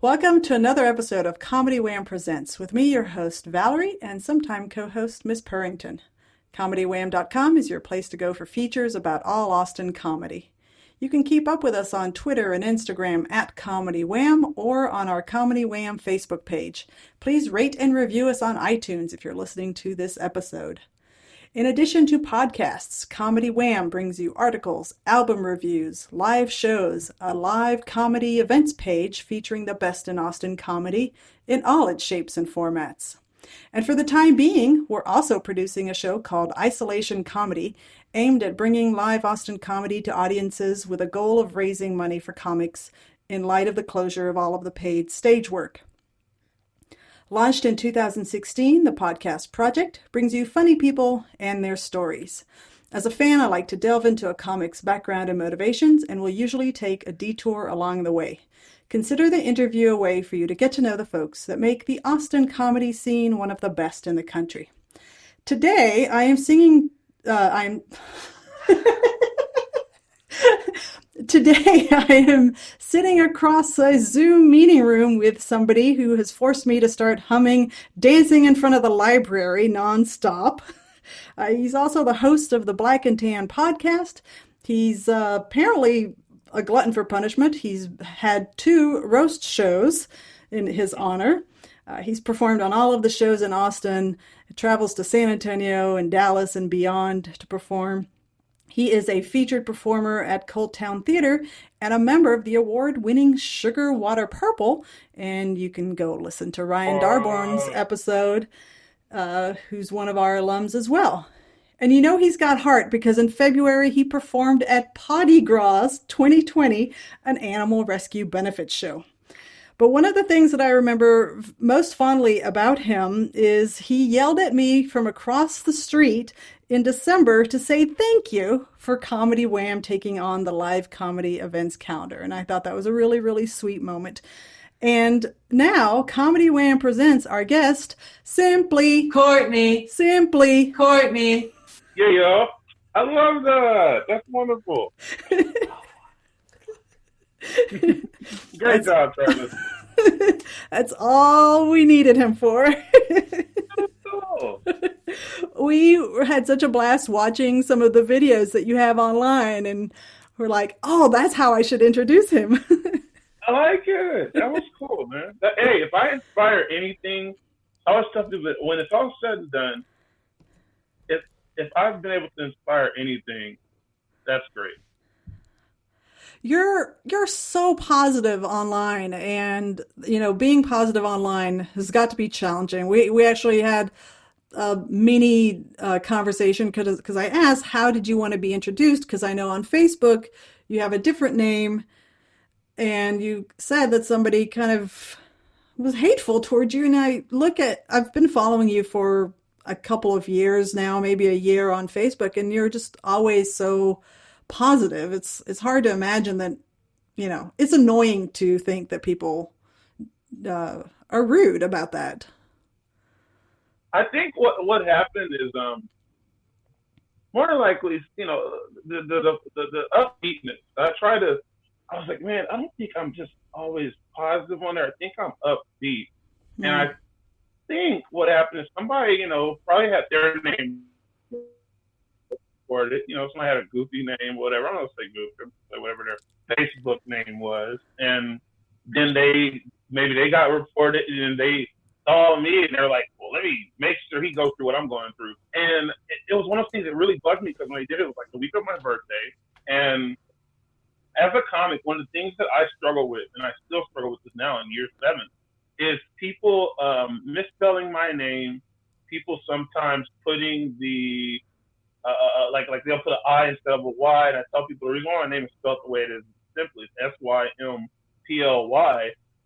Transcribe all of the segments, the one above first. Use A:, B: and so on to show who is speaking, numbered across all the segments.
A: Welcome to another episode of Comedy Wham Presents with me, your host, Valerie, and sometime co-host, Miss Purrington. ComedyWham.com is your place to go for features about all Austin comedy. You can keep up with us on Twitter and Instagram at Comedy Wham or on our Comedy Wham Facebook page. Please rate and review us on iTunes if you're listening to this episode. In addition to podcasts, Comedy Wham brings you articles, album reviews, live shows, a live comedy events page featuring the best in Austin comedy in all its shapes and formats. And for the time being, we're also producing a show called Isolation Comedy, aimed at bringing live Austin comedy to audiences with a goal of raising money for comics in light of the closure of all of the paid stage work. Launched in 2016, the podcast project brings you funny people and their stories. As a fan, I like to delve into a comic's background and motivations and will usually take a detour along the way. Consider the interview a way for you to get to know the folks that make the Austin comedy scene one of the best in the country. Today, I am singing... Today, I am sitting across a Zoom meeting room with somebody who has forced me to start humming Dancing in Front of the Library nonstop. He's also the host of the Black and Tan podcast. He's apparently a glutton for punishment. He's had 2 roast shows in his honor. He's performed on all of the shows in Austin, travels to San Antonio and Dallas and beyond to perform. He is a featured performer at Cold Town Theater and a member of the award-winning Sugar Water Purple. And you can go listen to Ryan Darborn's episode, who's one of our alums as well. And you know he's got heart because in February he performed at Potty Gras 2020, an animal rescue benefit show. But one of the things that I remember most fondly about him is he yelled at me from across the street in December to say thank you for Comedy Wham taking on the live comedy events calendar. And I thought that was a really, really sweet moment. And now Comedy Wham presents our guest, Symply.
B: Courtney.
A: Symply.
B: Courtney.
C: Yeah, yo. I love that. That's wonderful. Great job, Travis.
A: That's all we needed him for.
C: Cool.
A: We had such a blast watching some of the videos that you have online, and we're like, oh, that's how I should introduce him.
C: I like it. That was cool, man. Hey, if I inspire anything, I always tell people that when it's all said and done, if I've been able to inspire anything, that's great.
A: You're so positive online, and being positive online has got to be challenging. We actually had a mini conversation because I asked, how did you want to be introduced? Because I know on Facebook you have a different name, and you said that somebody kind of was hateful towards you. And I've been following you for a couple of years now, maybe a year on Facebook, and you're just always so positive. It's hard to imagine that, it's annoying to think that people are rude about that.
C: I think what happened is more than likely, the upbeatness. I was like, man, I don't think I'm just always positive on there. I think I'm upbeat. Mm-hmm. And I think what happened is somebody, probably had their name for it. Somebody had a goofy name, whatever. I'm not gonna say goofy, say whatever their Facebook name was. And then maybe they got reported and they saw me and they're like, well, let me make sure he goes through what I'm going through. And it was one of those things that really bugged me because when they did it, it was like the week of my birthday. And as a comic, one of the things that I struggle with, and I still struggle with this now in year 7, is people misspelling my name, people sometimes putting the like they'll put an I instead of a Y, and I tell people the reason why my name is spelled the way it is simply Symply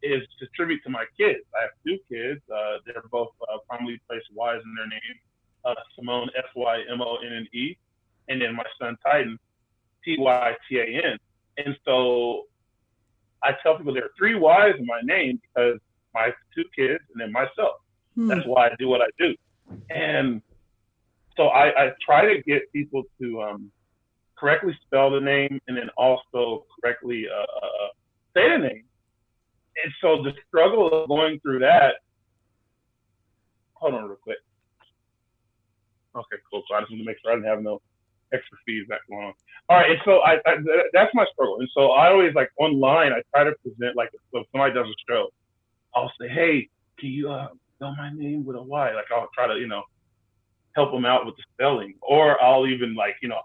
C: is to tribute to my kids. I have 2 kids. They're both commonly placed Y's in their name. Simone, Symonne, and then my son Titan, Tytan. And so I tell people there are 3 Y's in my name because my 2 kids and then myself. That's why I do what I do. And so I try to get people to correctly spell the name and then also correctly say the name And so the struggle of going through that. Hold on, real quick. Okay, cool. So I just want to make sure I didn't have no extra feedback going on. All right, and so that's my struggle. And so I always like online. I try to present like if somebody does a show, I'll say, hey, can you spell my name with a Y? Like I'll try to help them out with the spelling, or I'll even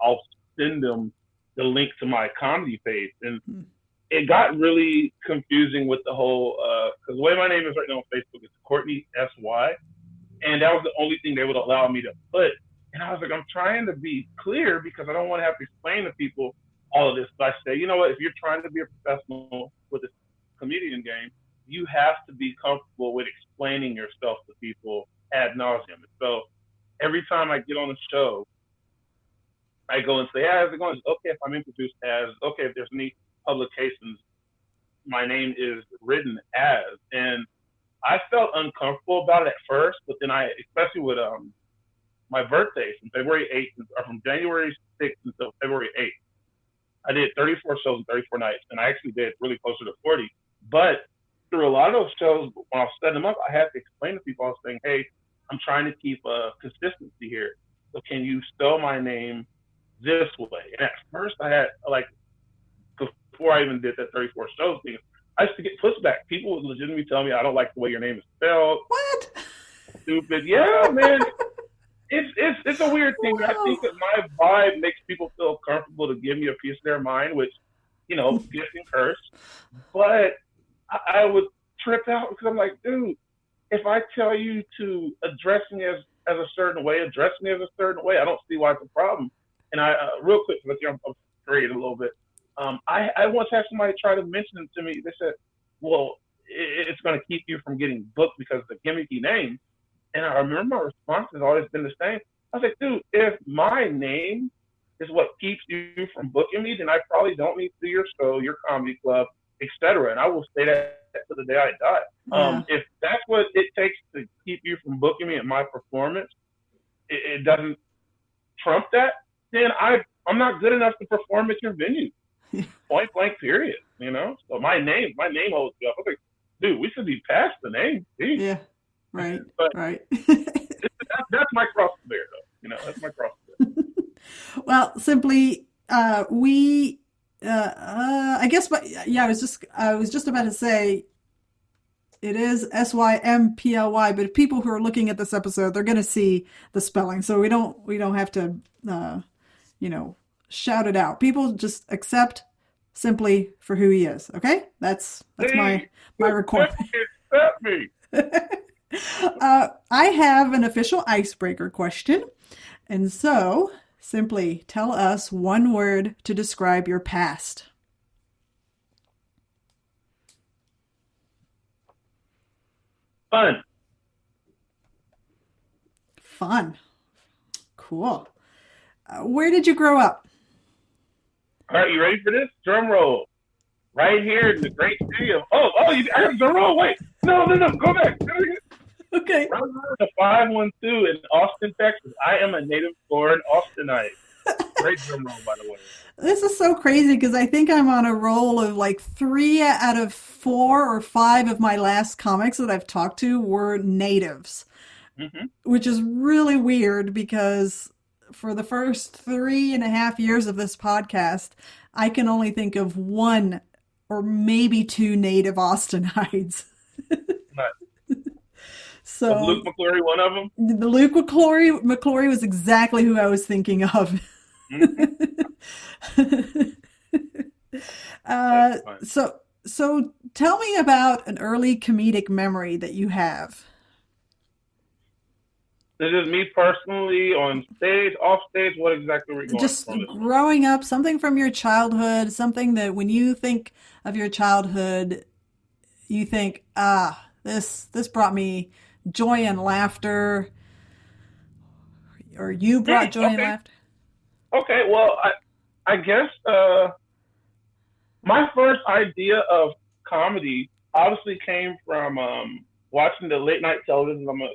C: I'll send them the link to my comedy page. And it got really confusing with the whole because the way my name is right now on Facebook is Courtney SY. And that was the only thing they would allow me to put. And I was like, I'm trying to be clear because I don't want to have to explain to people all of this. But I say, you know what? If you're trying to be a professional with this comedian game, you have to be comfortable with explaining yourself to people ad nauseum. And so every time I get on the show, I go and say, hey, how's it going? Okay, if I'm introduced as, okay, if there's any publications, my name is written as. And I felt uncomfortable about it at first, but then especially with my birthday from February 8th, or from January 6th until February 8th, I did 34 shows in 34 nights, and I actually did really closer to 40. But through a lot of those shows, when I was setting them up, I had to explain to people, I was saying, hey, I'm trying to keep consistency here. So can you spell my name this way? And at first I had, before I even did that 34 shows thing, I used to get pushback. People would legitimately tell me, I don't like the way your name is spelled.
A: What?
C: Stupid. Yeah, man. It's a weird thing. Wow. I think that my vibe makes people feel comfortable to give me a piece of their mind, which, gift and curse. But I would trip out because I'm like, dude, if I tell you to address me as a certain way, address me as a certain way, I don't see why it's a problem. And I, real quick, I'm straight a little bit. I once had somebody try to mention it to me. They said, well, it's going to keep you from getting booked because it's a gimmicky name. And I remember my response has always been the same. I was like, dude, if my name is what keeps you from booking me, then I probably don't need to do your show, your comedy club, etc. And I will say that to the day I die. Yeah. If that's what it takes to keep you from booking me at my performance, it doesn't trump that, then I'm not good enough to perform at your venue. Point blank, period. So my name holds me up. I was like, dude, we should be past the name. Jeez.
A: Yeah, right. But right.
C: that's my cross to bear, though. That's my cross to bear.
A: Well, Symply, we, I guess, but yeah, I was just about to say, it is Symply, but if people who are looking at this episode, they're going to see the spelling, so we don't have to, shout it out. People just accept Symply for who he is. Okay, that's my requirement.
C: Accept me.
A: I have an official icebreaker question, and so Symply, tell us one word to describe your past.
C: Fun.
A: Fun. Cool. Where did you grow up?
C: All right, you ready for this? Drum roll. Right here in the great city of... I have drum roll. Wait. No. Go back.
A: Okay.
C: The 512 in Austin, Texas. I am a native-born Austinite. Great drum roll, by the way.
A: This is so crazy because I think I'm on a roll of like 3 out of 4 or 5 of my last comics that I've talked to were natives, which is really weird because for the first 3.5 years of this podcast, I can only think of 1 or maybe 2 native Austinites. So
C: was Luke McClory one of them?
A: The Luke McClory was exactly who I was thinking of. So tell me about an early comedic memory that you have.
C: This is me personally, on stage, off stage. What exactly were you going?
A: Just growing up, something from your childhood, something that when you think of your childhood, you think, this brought me joy and laughter, or you brought joy and laughter.
C: Okay, well, I guess my first idea of comedy obviously came from watching the late night television. I'm a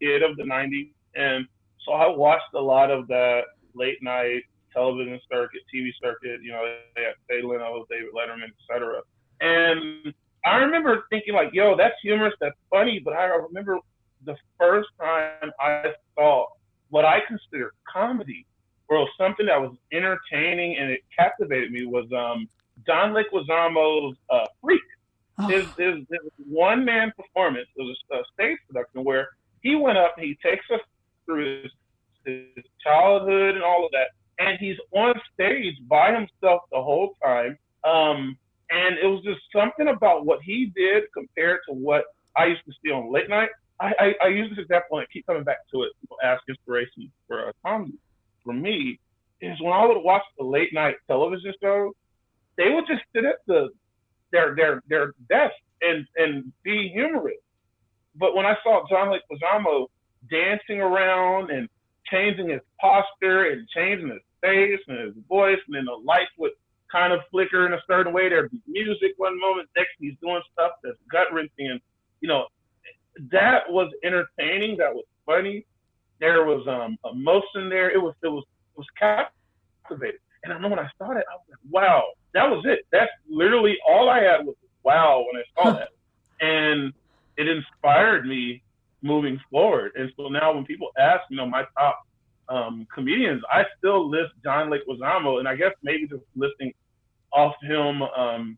C: kid of the 90s, and so I watched a lot of that late night television circuit, TV circuit. They had Jay Leno, David Letterman, etc. And I remember thinking like, yo, that's humorous, that's funny, but I remember the first time I saw what I consider comedy, or something that was entertaining and it captivated me, was John Leguizamo's Freak.
A: Oh,
C: His one man performance. It was a stage production where he went up and he takes us through his childhood and all of that, and he's on stage by himself the whole time. And it was just something about what he did compared to what I used to see on late night. I use this example and I keep coming back to it. People ask inspiration for a comedy. For me, is when I would watch the late night television shows, they would just sit at their desk and be humorous. But when I saw John Leguizamo dancing around and changing his posture and changing his face and his voice, and then the lights would kind of flicker in a certain way. There'd be music one moment, next he's doing stuff that's gut wrenching, and you know that was entertaining. That was funny. There was emotion there. It was captivating. And I know when I saw that, I was like, wow, that was it. That's literally all I had was wow when I saw that. And it inspired me moving forward. And so now when people ask, my top comedians, I still list John Leguizamo, and I guess maybe just listing off him, off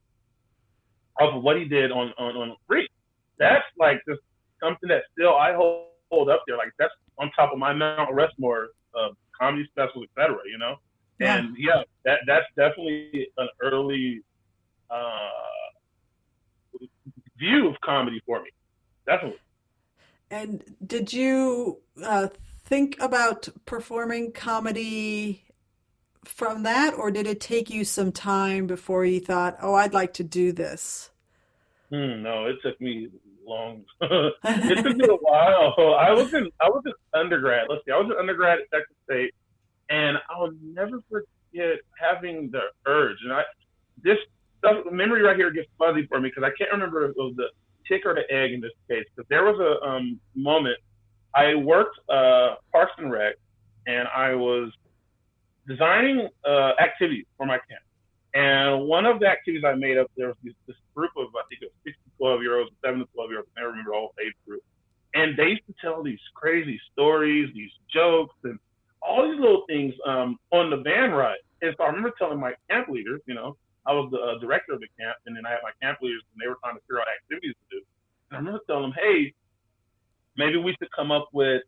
C: of what he did on Freak. That's like just something that still I hold up there. Like that's on top of my Mount Rushmore comedy specials, etc.
A: yeah.
C: And yeah, that's definitely an early uh, view of comedy for me. Definitely.
A: And did you think about performing comedy from that, or did it take you some time before you thought, oh, I'd like to do this?
C: No, it took me long. It took me a while. I was in undergrad. Let's see, I was in undergrad at Texas State, and I'll never forget having the urge. And this stuff, memory right here gets fuzzy for me because I can't remember if it was the chick or the egg in this case. But there was a moment I worked Parks and Rec, and I was designing activities for my camp. And one of the activities I made up, there was this group of, I think it was 6 to 12 year olds, 7 to 12 year olds, I never remember the whole age group. And they used to tell these crazy stories, these jokes, and all these little things on the van ride. And so I remember telling my camp leaders, I was the director of the camp, and then I had my camp leaders, and they were trying to figure out activities to do. And I remember telling them, hey, maybe we should come up with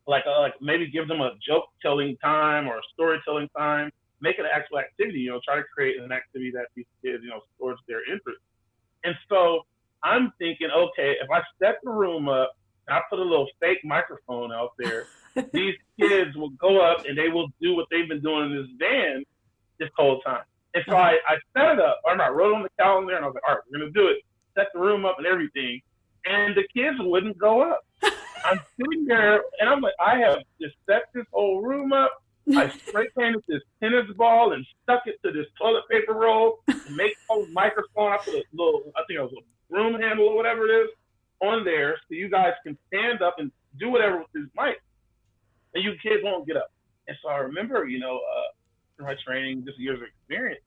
C: like maybe give them a joke telling time or a storytelling time, make it an actual activity, try to create an activity that these kids, towards their interest. And so I'm thinking, okay, if I set the room up and I put a little fake microphone out there, these kids will go up and they will do what they've been doing in this van this whole time. And so I set it up, or I wrote it on the calendar, and I was like, all right, we're going to do it. Set the room up and everything. And the kids wouldn't go up. I'm sitting there, and I'm like, I have just set this whole room up. I spray painted this tennis ball and stuck it to this toilet paper roll and make a microphone. I put a little, I think it was a broom handle or whatever it is on there so you guys can stand up and do whatever with this mic. And you kids won't get up. And so I remember, in my training, just years of experience,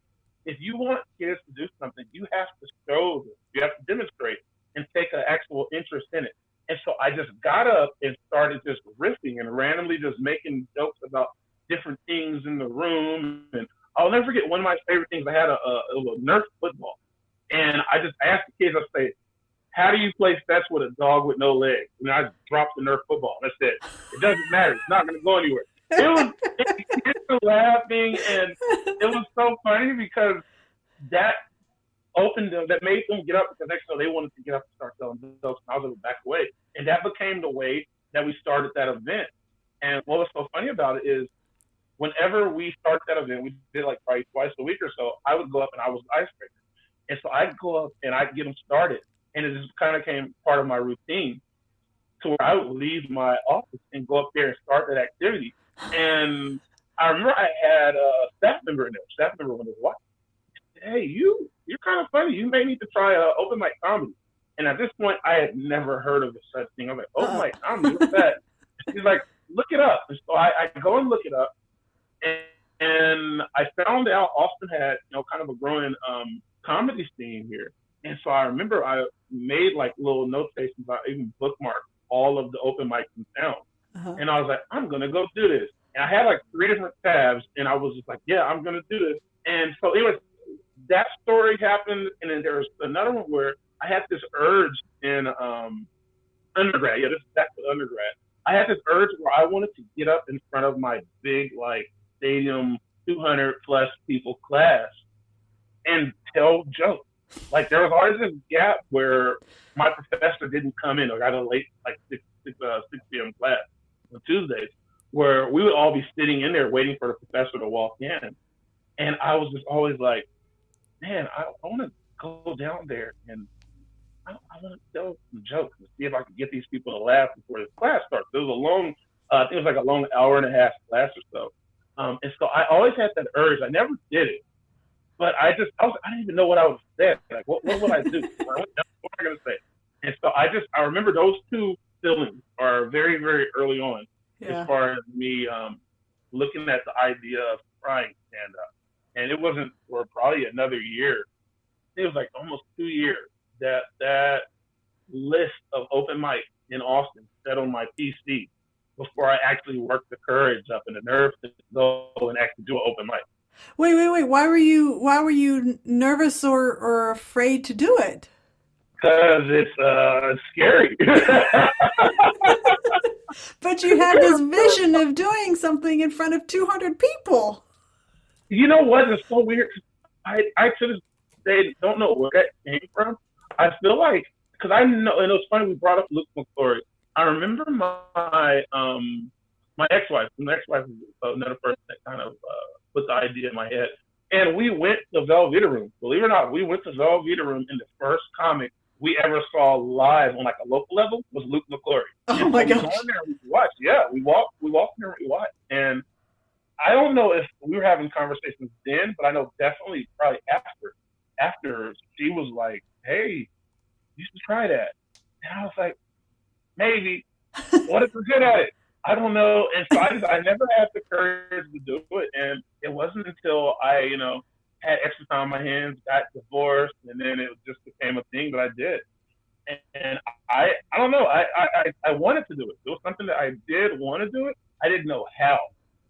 C: if you want kids to do something, you have to show them. You have to demonstrate and take an actual interest in it. And so I just got up and started just riffing and randomly just making jokes about different things in the room. And I'll never forget one of my favorite things. I had a Nerf football. And I just asked the kids, I say, how do you play fetch with a dog with no legs? And I just dropped the Nerf football. That's it. It doesn't matter. It's not going to go anywhere. Kids were laughing, and it was so funny because that opened them, that made them get up, because next thing they wanted to get up and start telling jokes, and I was able to back away. And that became the way that we started that event. And what was so funny about it is whenever we started that event, we did like probably twice a week or so, I would go up and I was the icebreaker. And so I'd go up and I'd get them started. And it just kind of became part of my routine to where I would leave my office and go up there and start that activity. And I remember I had a staff member in there. Staff member was watching. Hey, you're kind of funny. You may need to try open mic comedy. And at this point, I had never heard of such thing. I'm like, open mic comedy, what's that? She's like, look it up. And so I go and look it up. And I found out Austin had, kind of a growing comedy scene here. And so I remember I made like little notations. I even bookmarked all of the open mics in town.
A: Uh-huh.
C: And I was like, I'm gonna go do this. And I had like three different tabs, and I was just like, yeah, I'm gonna do this. And so, anyways, that story happened, and then there was another one where I had this urge in undergrad. Yeah, this is back to undergrad. I had this urge where I wanted to get up in front of my big like stadium 200 plus people class and tell jokes. Like there was always this gap where my professor didn't come in, or got a late like 6 p.m. class on Tuesdays, where we would all be sitting in there waiting for the professor to walk in. And I was just always like, man, I want to go down there and I want to tell some jokes and see if I can get these people to laugh before this class starts. It was a long, I think it was like a long hour and a half class or so. And so I always had that urge. I never did it, but I didn't even know what I would say. Like, what would I do? What am I going to say? And so I remember those two feelings are very, very early on as
A: Yeah.
C: far as me looking at the idea of trying stand up. And it wasn't for probably another year. It was like almost 2 years that list of open mics in Austin set on my PC before I actually worked the courage up and the nerve to go and actually do an open mic.
A: Wait. Why were you nervous or afraid to do it?
C: Because it's scary.
A: But you had this vision of doing something in front of 200 people.
C: You know what? It's so weird. I to this day don't know where that came from. I feel like, because I know, and it was funny we brought up Luke McClory. I remember my ex-wife. My ex-wife was another person that kind of put the idea in my head. And we went to Velveeta Room. Believe it or not, we went to Velveeta Room, and the first comic we ever saw live on like a local level was Luke McClory.
A: Oh
C: And
A: my
C: so we
A: gosh.
C: go in there and we watched. Yeah, we walked in there and we watched. And I don't know if we were having conversations then, but I know definitely probably after she was like, "Hey, you should try that," and I was like, "Maybe. What if we're good at it? I don't know." And so I never had the courage to do it, and it wasn't until I had extra time on my hands, got divorced, and then it just became a thing that I did. And I don't know. I wanted to do it. It was something that I did want to do it. I didn't know how.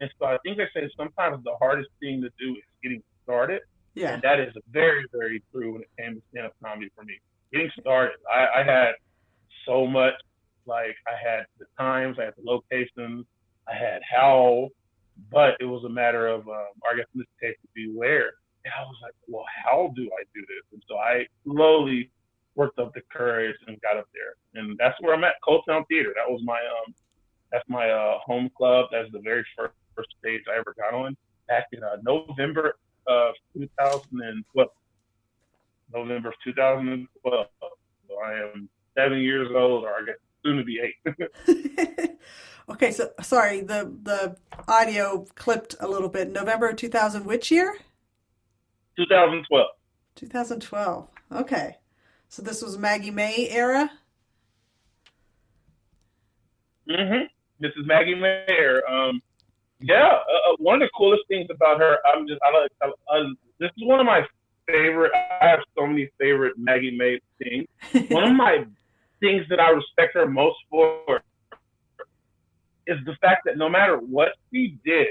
C: And so I think they say sometimes the hardest thing to do is getting started.
A: Yeah.
C: And that is very, very true when it came to stand-up comedy for me. Getting started. I had so much, like I had the times, I had the locations, I had how, but it was a matter of, or I guess in this case, to be where. And I was like, well, how do I do this? And so I slowly worked up the courage and got up there. And that's where I'm at, Cold Town Theater. That was that's my home club. That's the very first stage I ever got on back in November of 2012. November of 2012. So I am 7 years old, or I guess soon to be 8.
A: Okay, so sorry, the audio clipped a little bit. November 2000, which year?
C: 2012.
A: 2012. Okay. So this was Maggie May era?
C: Mm-hmm. This is Maggie Mayer. Yeah, one of the coolest things about her, this is one of my favorite. I have so many favorite Maggie May things. One of my things that I respect her most for is the fact that no matter what she did,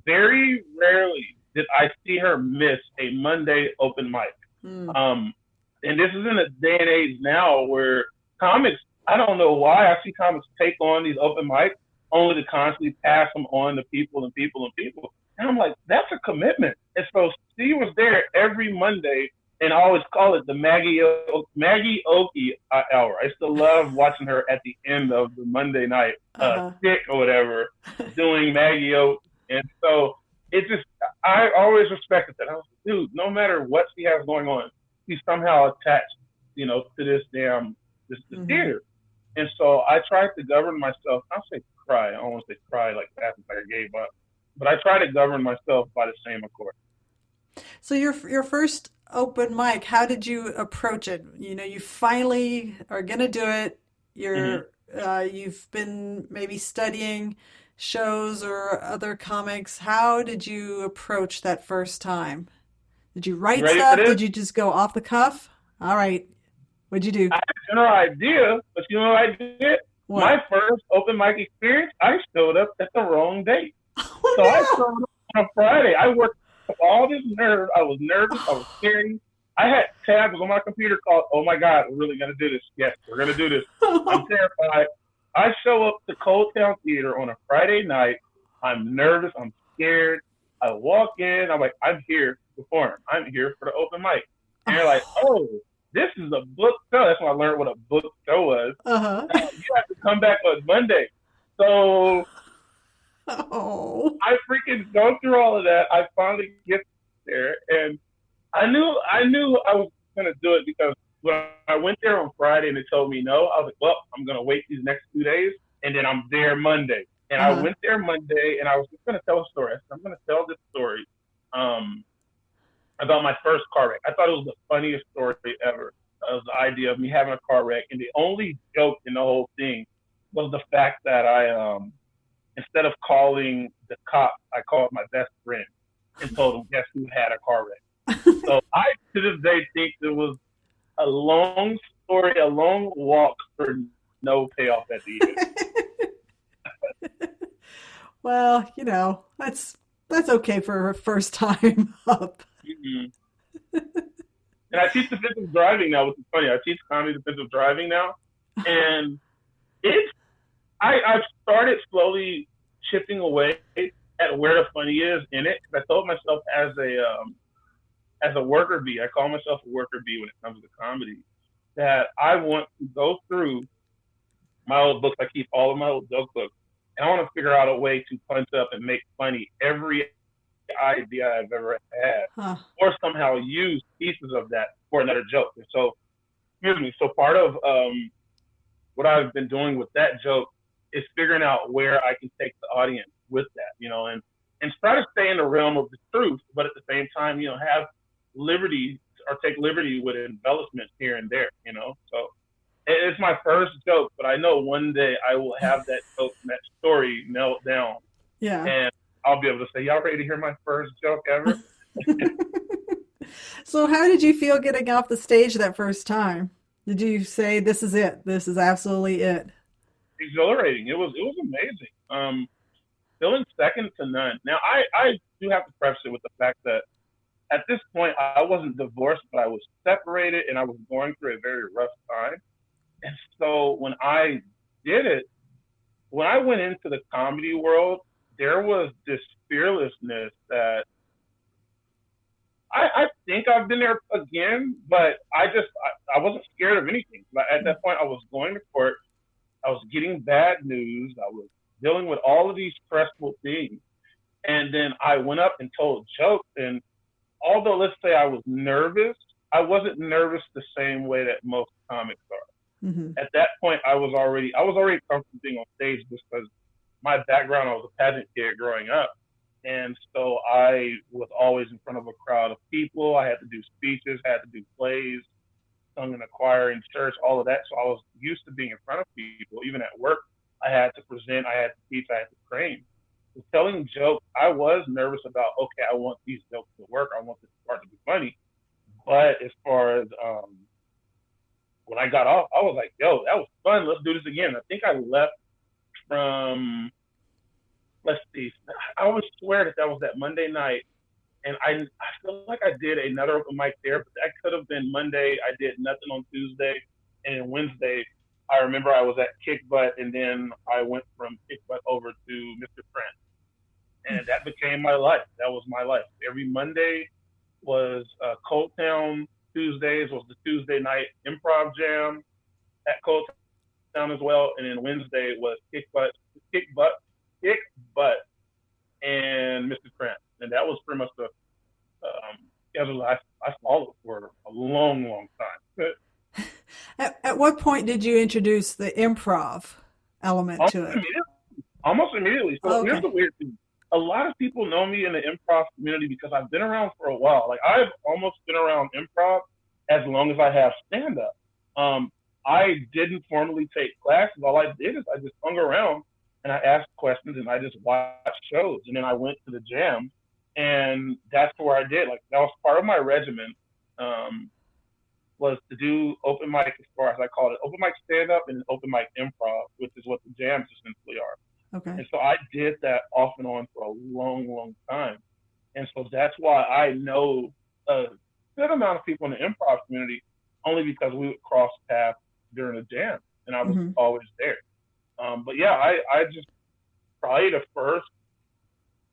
C: very rarely did I see her miss a Monday open mic.
A: Mm.
C: And this is in a day and age now where comics, I don't know why I see comics take on these open mics only to constantly pass them on to people and people and people. And I'm like, that's a commitment. And so she was there every Monday, and I always call it the Maggie Oki hour. I still love watching her at the end of the Monday night stick or whatever, doing Maggie Oki. And so it just, I always respected that. I was like, dude, no matter what she has going on, she's somehow attached, to this theater. And so I tried to govern myself. I'll say cry. I don't want to say cry like that, like I gave up. But I try to govern myself by the same accord.
A: So your first open mic, how did you approach it? You finally are gonna do it. You've been maybe studying shows or other comics. How did you approach that first time? Did you write
C: You ready for
A: stuff?
C: this?
A: Did you just go off the cuff? All right. What'd you do?
C: I had a general idea, but you know what I did?
A: What?
C: My first open mic experience, I showed up at the wrong date. So I
A: Oh
C: showed up on a Friday. I worked up all this nerve. I was nervous. I was scared. I had tabs on my computer called, oh my God, we're really going to do this. Yes, we're going to do this. I'm
A: no.
C: terrified. I show up to Cold Town Theater on a Friday night. I'm nervous. I'm scared. I walk in. I'm like, I'm here to perform. I'm here for the open mic. And they're like,
A: Oh.
C: oh, this is a book show. That's when I learned what a book show was.
A: Uh-huh.
C: You have to come back on Monday. So
A: Oh.
C: I freaking go through all of that. I finally get there, and I knew I was gonna do it because when I went there on Friday and they told me no, I was like, well, I'm gonna wait these next 2 days, and then I'm there Monday. And I
A: Uh-huh.
C: went there Monday, and I was just gonna tell a story. I said, I'm gonna tell this story um, about my first car wreck. I thought it was the funniest story ever. It was the idea of me having a car wreck, and the only joke in the whole thing was the fact that I instead of calling the cop, I called my best friend and told him, guess who had a car wreck. So I, to this day, think it was a long story, a long walk for no payoff at the end.
A: Well, that's okay for a first time up.
C: Mm-hmm. And I teach defensive driving now, which is funny. I teach comedy defensive driving now. And it's, I've started slowly chipping away at where the funny is in it. Because I told myself as a worker bee, I call myself a worker bee when it comes to comedy, that I want to go through my old books. I keep all of my old joke books, and I want to figure out a way to punch up and make funny every idea I've ever had,
A: Huh.
C: or somehow use pieces of that for another joke. And so, excuse me. So part of what I've been doing with that joke is figuring out where I can take the audience with that, and try to stay in the realm of the truth, but at the same time, have liberty or take liberty with embellishments here and there. So it's my first joke, but I know one day I will have that joke and that story melt down,
A: Yeah.
C: and I'll be able to say, y'all ready to hear my first joke ever?
A: So how did you feel getting off the stage that first time? Did you say this is it? This is absolutely it.
C: Exhilarating. It was amazing. Feeling second to none. Now I do have to preface it with the fact that at this point I wasn't divorced, but I was separated and I was going through a very rough time. And so did it, when I went into the comedy world, there was this fearlessness that I think I've been there again, but I wasn't scared of anything. At that point, I was going to court. I was getting bad news. I was dealing with all of these stressful things. And then I went up and told jokes. And although, let's say I was nervous, I wasn't nervous the same way that most comics are.
A: Hmm.
C: At that point, I was already comfortable being on stage just because my background, I was a pageant kid growing up. And so I was always in front of a crowd of people. I had to do speeches, had to do plays, sung in a choir in church, all of that. So I was used to being in front of people. Even at work, I had to present, I had to teach, I had to train. So telling jokes, I was nervous about, okay, I want these jokes to work. I want this part to be funny. But as far as when I got off, I was like, yo, that was fun. Let's do this again. I think I left from, let's see, I always swear that was that Monday night. And I feel like I did another open mic there, but that could have been Monday. I did nothing on Tuesday. And then Wednesday, I remember I was at Kick Butt, and then I went from Kick Butt over to Mr. Friend. And that became my life. That was my life. Every Monday was Cold Town. Tuesdays was the Tuesday night improv jam at Cold Town as well. And then Wednesday was Kick Butt, and Mr. Friend. And that was pretty much the schedule I followed for a long, long time.
A: At what point did you introduce the improv element
C: almost
A: to it?
C: immediately. Almost immediately. So here's
A: Okay.
C: the weird thing. A lot of people know me in the improv community because I've been around for a while. Like I've almost been around improv as long as I have stand up. I didn't formally take classes. All I did is I just hung around and I asked questions and I just watched shows. And then I went to the jam, and that's where I did. Like that was part of my regimen. was to do open mic, as far as I called it, open mic stand up and open mic improv, which is what the jams essentially are.
A: Okay.
C: And so I did that off and on for a long, long time. And so that's why I know a good amount of people in the improv community, only because we would cross paths during the jam, and I was
A: Hmm.
C: always there. But yeah, I just probably the first,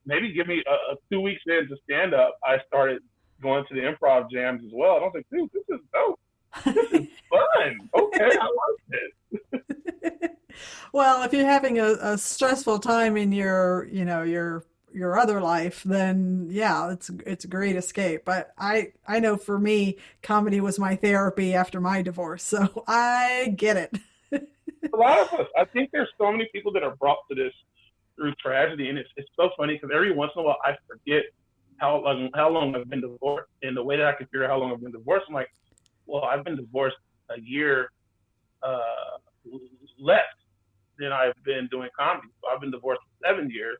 C: maybe give me a 2 weeks into stand up, I started going to the improv jams as well. And I was like, dude, this is dope. This is fun. Okay, I like this.
A: Well, if you're having a stressful time in your other life, then yeah, it's a great escape. But I know for me, comedy was my therapy after my divorce, so I get it.
C: A lot of us, I think there's so many people that are brought to this through tragedy, and it's so funny because every once in a while I forget how long I've been divorced, and the way that I can figure out how long I've been divorced, I'm like, well, I've been divorced a year uh, less than I've been doing comedy. So I've been divorced for 7 years.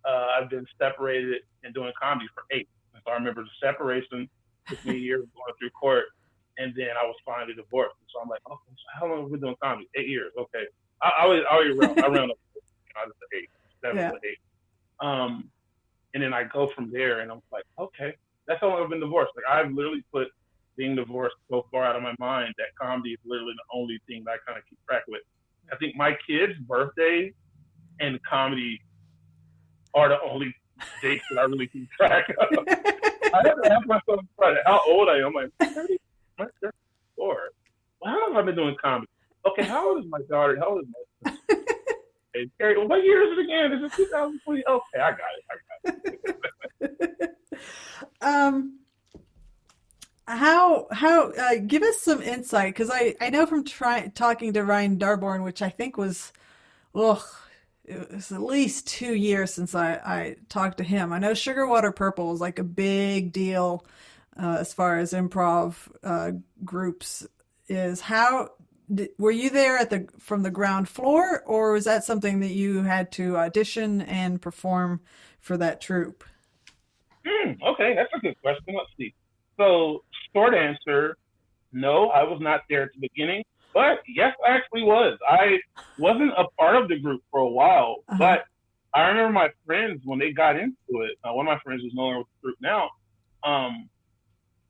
C: I've been separated and doing comedy for 8. And so I remember the separation took me a year of going through court, and then I was finally divorced. And so I'm like, okay, so how long have we been doing comedy? 8 years. Okay. I round up. I was at 8, 7
A: Yeah.
C: to 8. And then I go from there, and I'm like, okay, that's how long I've been divorced. Like I've literally put being divorced so far out of my mind that comedy is literally the only thing that I kind of keep track with. I think my kids' birthdays and comedy are the only dates that I really keep track of. I have to ask myself how old I am. I'm like, 30, I'm 34. Well, how long have I been doing comedy? Okay, how old is my daughter? How old is my sister? Hey, Carrie, well, what year is it again? Is it 2020? Okay, I got it.
A: Um, how give us some insight because I know from talking to Ryan Darborn, which I think was, ugh, it was at least 2 years since I talked to him. I know Sugar Water Purple is like a big deal as far as improv groups is. Were you there at the from the ground floor, or was that something that you had to audition and perform for that troupe?
C: Okay, that's a good question. Let's see. So, short answer, no, I was not there at the beginning, but yes, I actually was. I wasn't a part of the group for a while,
A: Uh-huh.
C: but I remember my friends when they got into it. One of my friends who's no longer with the group now. Um,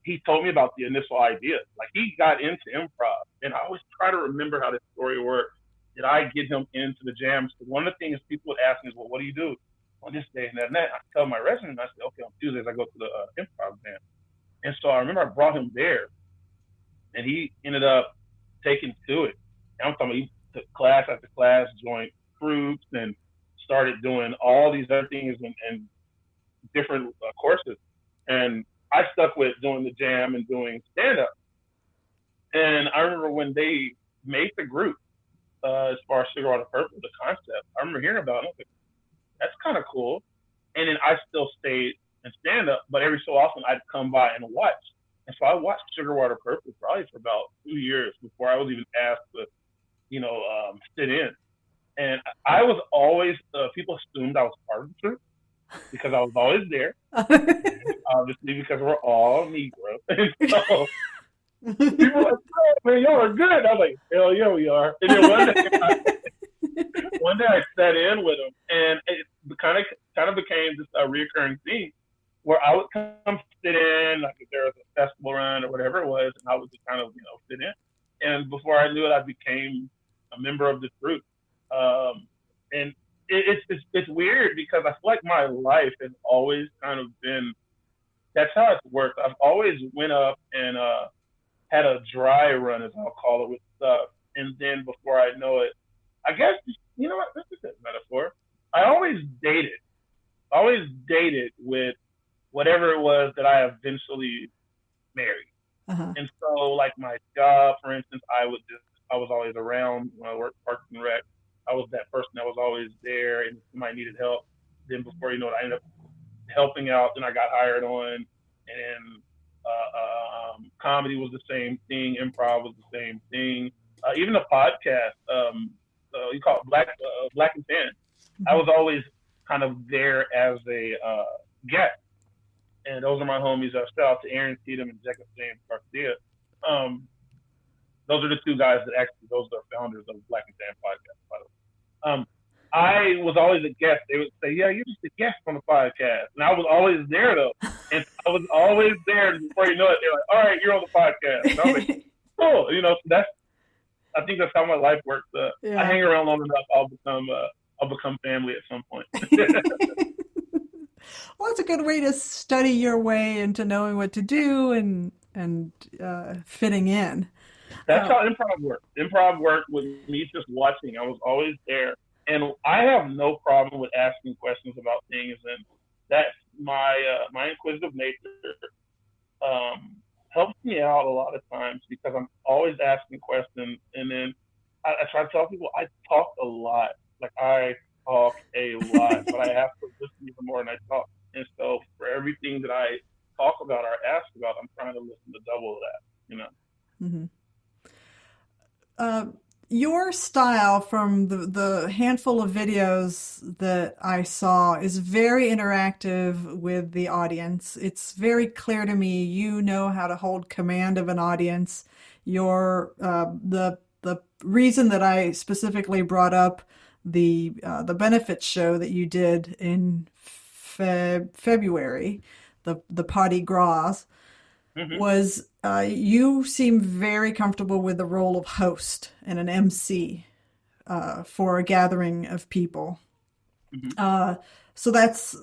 C: he told me about the initial idea. Like he got into improv, and I always try to remember how this story worked. Did I get him into the jams? Because one of the things people would ask me is, "Well, what do you do on this day and that and that?" I tell my resident, and I say, "Okay, on Tuesdays I go to the improv jam." And so I remember I brought him there, and he ended up taking to it. And I'm talking about he took class after class, joined groups, and started doing all these other things and different courses. And I stuck with doing the jam and doing stand up. And I remember when they made the group, as far as Sugar Water Purple, the concept, I remember hearing about it. I was like, that's kind of cool. And then I still stayed and stand up, but every so often I'd come by and watch. And so I watched Sugar Water Purple probably for about 2 years before I was even asked to, sit in. And I was always, people assumed I was part of the troupe because I was always there, obviously because we're all Negro. And so people were like, oh, man, y'all are good. I was like, hell yeah, we are. And then one day I sat in with them, and it kind of became this reoccurring theme where I would come sit in, like if there was a festival run or whatever it was, and I would just kind of sit in. And before I knew it, I became a member of the group. And it's weird because I feel like my life has always kind of been that's how it's worked. I've always went up and had a dry run, as I'll call it, with stuff, and then before I know it, I guess you know what? This is a metaphor. I always dated with whatever it was that I eventually married.
A: Uh-huh.
C: And so, like my job, for instance, I was always around when I worked Parks and Rec. I was that person that was always there, and if somebody needed help. Then before you know it, I ended up helping out. Then I got hired on, and comedy was the same thing. Improv was the same thing. Even the podcast, you call it Black and Tan. I
A: Mhm.
C: was always kind of there as a guest, and those are my homies. Shout out to Aaron Tatum and Jacob James Garcia. Um, those are the two guys that actually, those are founders of Black and Tan podcast, by the way. I was always a guest. They would say, "Yeah, you're just a guest on the podcast," and I was always there though, and I was always there. Before you know it, they're like, "All right, you're on the podcast." And I was like, "Cool," you know. So that's, I think that's how my life works. I
A: Yeah.
C: hang around long enough, I'll become family at some point.
A: Well, it's a good way to study your way into knowing what to do and fitting in.
C: That's
A: Uh,
C: how improv works. Improv worked with me just watching. I was always there, and I have no problem with asking questions about things, and that's my inquisitive nature helps me out a lot of times because I'm always asking questions, and then I try to tell people I talk a lot. Like I talk a lot, but I have to listen even more than I talk. And so for everything that I talk about or ask about, I'm trying to listen to double of that. You know.
A: mhm. Uh, your style from the handful of videos that I saw is very interactive with the audience. It's very clear to me you know how to hold command of an audience. The reason that I specifically brought up the benefits show that you did in February, the Potty Gras,
C: Mm-hmm.
A: was you seem very comfortable with the role of host and an MC for a gathering of people.
C: Mm-hmm.
A: Uh, so that's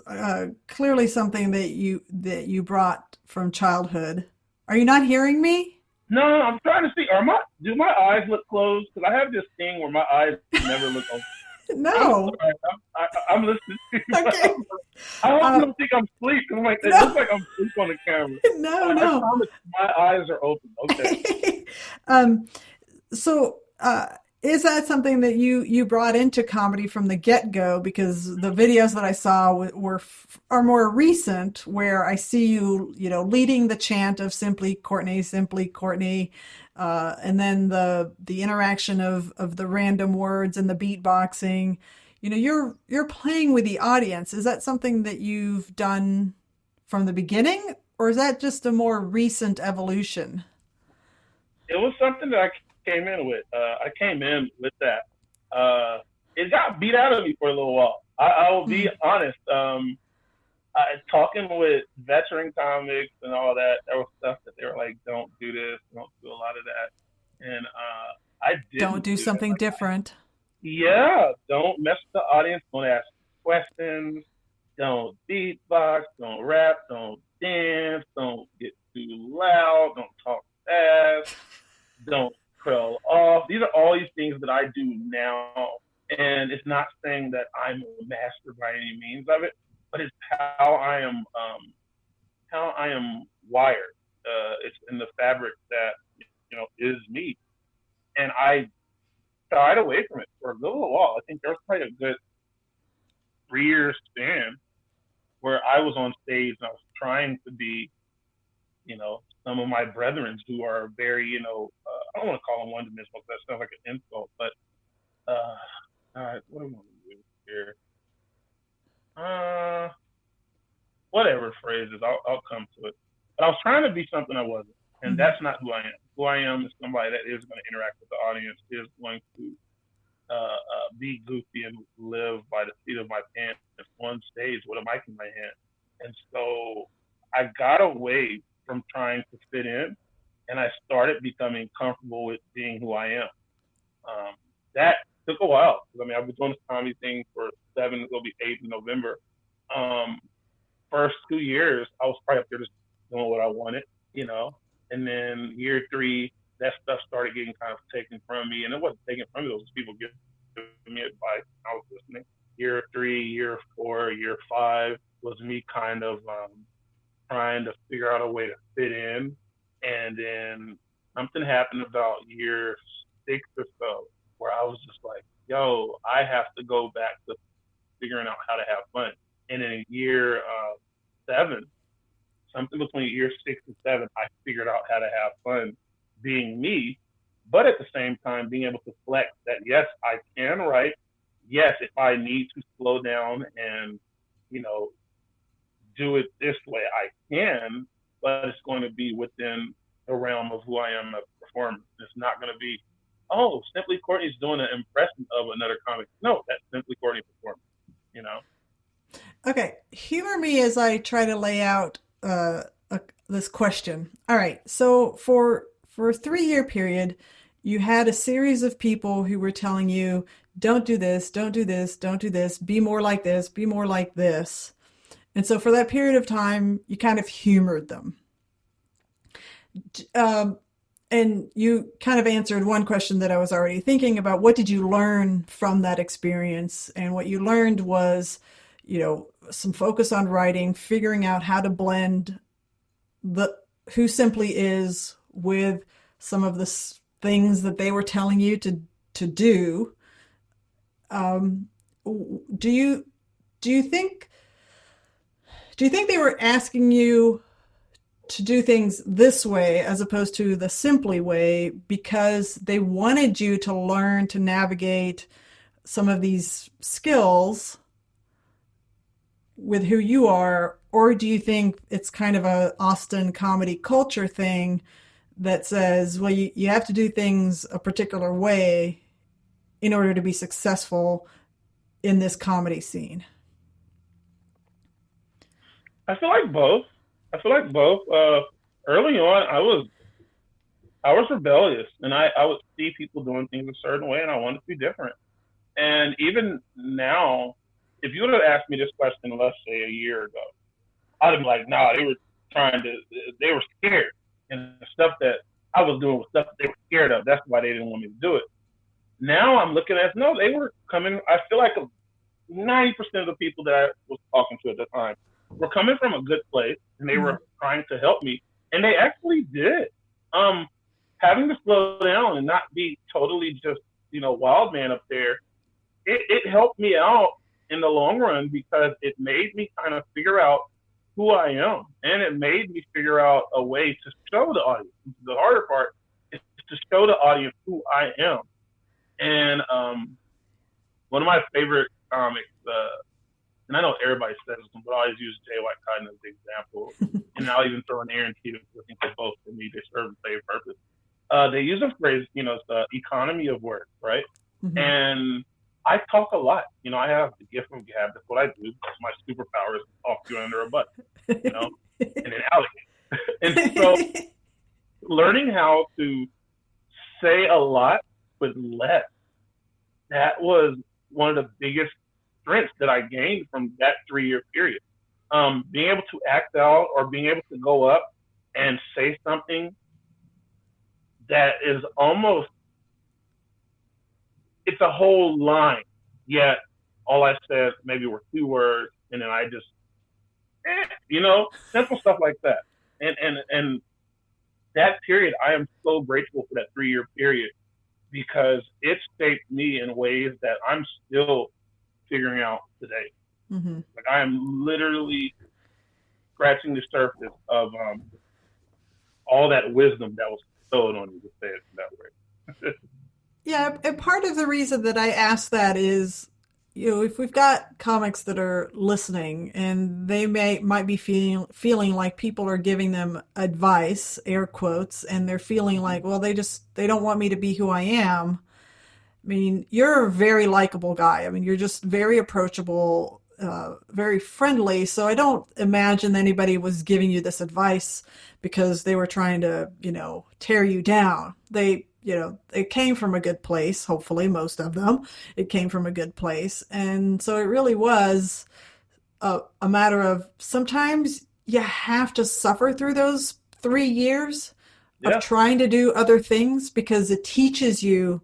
A: clearly something that you brought from childhood. Are you not hearing me?
C: No, I'm trying to see. Do my eyes look closed? Because I have this thing where my eyes never look open. I'm
A: No.
C: sorry. I'm listening to you.
A: Okay.
C: I hope you
A: Uh,
C: don't think I'm asleep. I'm like, it looks
A: no.
C: like I'm asleep on the camera.
A: No.
C: I
A: No.
C: promise my eyes are open. Okay.
A: um, so is that something that you brought into comedy from the get-go? Because the videos that I saw are more recent, where I see you leading the chant of Simply Courtney, and then the interaction of the random words and the beatboxing. You're playing with the audience. Is that something that you've done from the beginning, or is that just a more recent evolution?
C: It was something that I came in with. I came in with that. It got beat out of me for a little while. I will be
A: Hmm.
C: honest. Talking with veteran comics and all that, there was stuff that they were like, "Don't do this, don't do a lot of that," and I
A: Don't
C: didn't
A: do
C: do that.
A: something
C: Like,
A: different.
C: yeah, don't mess with the audience. Don't ask questions. Don't beatbox. Don't rap. Don't dance. Don't get too loud. Don't talk fast. Don't trail off. These are all these things that I do now. And it's not saying that I'm a master by any means of it, but it's how I am wired. It's in the fabric that is me, and I shied away from it for a little while. I think there was probably a good 3 year span where I was on stage and I was trying to be, some of my brethren who are very, I don't want to call them one dimensional because that sounds like an insult, but what am I going to do here? Uh, Whatever phrases, I'll come to it. But I was trying to be something I wasn't, and
A: Mhm.
C: that's not who I am. Who I am is somebody that is going to interact with the audience, is going to be goofy and live by the seat of my pants on stage with a mic in my hand. And so I got away from trying to fit in, and I started becoming comfortable with being who I am. That took a while. I mean, I've been doing this comedy thing for 7, it'll be 8 in November. Um, First 2 years, I was probably up there just doing what I wanted, you know. And then year 3, that stuff started getting kind of taken from me, and it wasn't taken from me; those people giving me advice. I was listening. Year 3, year 4, year 5 was me kind of trying to figure out a way to fit in, and then something happened about year 6 or so where I was just like, "Yo, I have to go back to figuring out how to have fun." And in year 7, something between year 6 and 7, I figured out how to have fun being me, but at the same time being able to flex that yes, I can write. Yes, if I need to slow down and you know do it this way, I can, but it's going to be within the realm of who I am as a performer. It's not going to be, oh, simply Courtney's doing an impression of another comic. No, that's simply Courtney performing. You know.
A: Okay, humor me as I try to lay out this question. All right, so for a 3 year period, you had a series of people who were telling you, "Don't do this, don't do this, don't do this. Be more like this, be more like this." And so for that period of time, you kind of humored them. Um, and you kind of answered one question that I was already thinking about. What did you learn from that experience? And what you learned was, some focus on writing, figuring out how to blend the who Simply is with some of the things that they were telling you to do. Um, do you do you think they were asking you to do things this way as opposed to the Simply way because they wanted you to learn to navigate some of these skills with who you are, or do you think it's kind of a Austin comedy culture thing that says, well, you have to do things a particular way in order to be successful in this comedy scene?
C: I feel like both. I feel like both. Early on, I was rebellious, and I would see people doing things a certain way, and I wanted to be different. And even now, if you would have asked me this question, let's say a year ago, I'd have been like, "No, they were scared, and the stuff that I was doing was stuff that they were scared of. That's why they didn't want me to do it." Now I'm looking at no, they were coming. I feel like 90% of the people that I was talking to at the time were coming from a good place, and they
A: Mm-hmm.
C: were trying to help me, and they actually did. Um, Having to slow down and not be totally just wild man up there, it helped me out in the long run because it made me kind of figure out who I am, and it made me figure out a way to show the audience. The harder part is to show the audience who I am, and one of my favorite comics, and I know everybody says this, but I always use Jay White Cotton as the example, and I'll even throw in Aaron Keaton because I think they both, for me, they serve the same purpose. They use a phrase, it's the economy of words, right?
A: Mm-hmm.
C: And I talk a lot. I have the gift of gab. That's what I do. That's my superpower is to talk you under a bus, and an alligator. And so learning how to say a lot with less, that was one of the biggest strengths that I gained from that 3 year period. Being able to act out or being able to go up and say something that is almost, it's a whole line, yet all I said maybe were 2 words, and then I just, simple stuff like that. And that period, I am so grateful for that 3 year period because it shaped me in ways that I'm still figuring out today.
A: Mm-hmm.
C: Like I am literally scratching the surface of all that wisdom that was bestowed on me, to say it that way.
A: Yeah, and part of the reason that I ask that is, if we've got comics that are listening and they might be feeling like people are giving them advice, air quotes, and they're feeling like, well, they don't want me to be who I am. I mean, you're a very likable guy. I mean, you're just very approachable, very friendly. So I don't imagine anybody was giving you this advice because they were trying to, tear you down. It came from a good place, hopefully, most of them. It came from a good place. And so it really was a matter of sometimes you have to suffer through those 3 years of
C: Yeah,
A: trying to do other things because it teaches you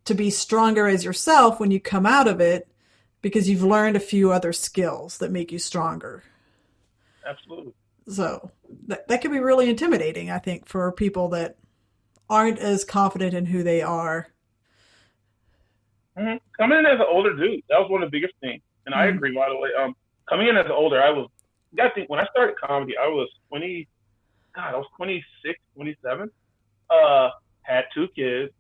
A: to be stronger as yourself when you come out of it because you've learned a few other skills that make you stronger.
C: absolutely.
A: So that can be really intimidating, I think, for people that aren't as confident in who they are.
C: Coming in as an older dude, that was one of the biggest things. And I
A: Mm.
C: agree, by the way. Coming in as an older, you got to think, when I started comedy, I was 20, God, I was 26, 27. Had 2 kids,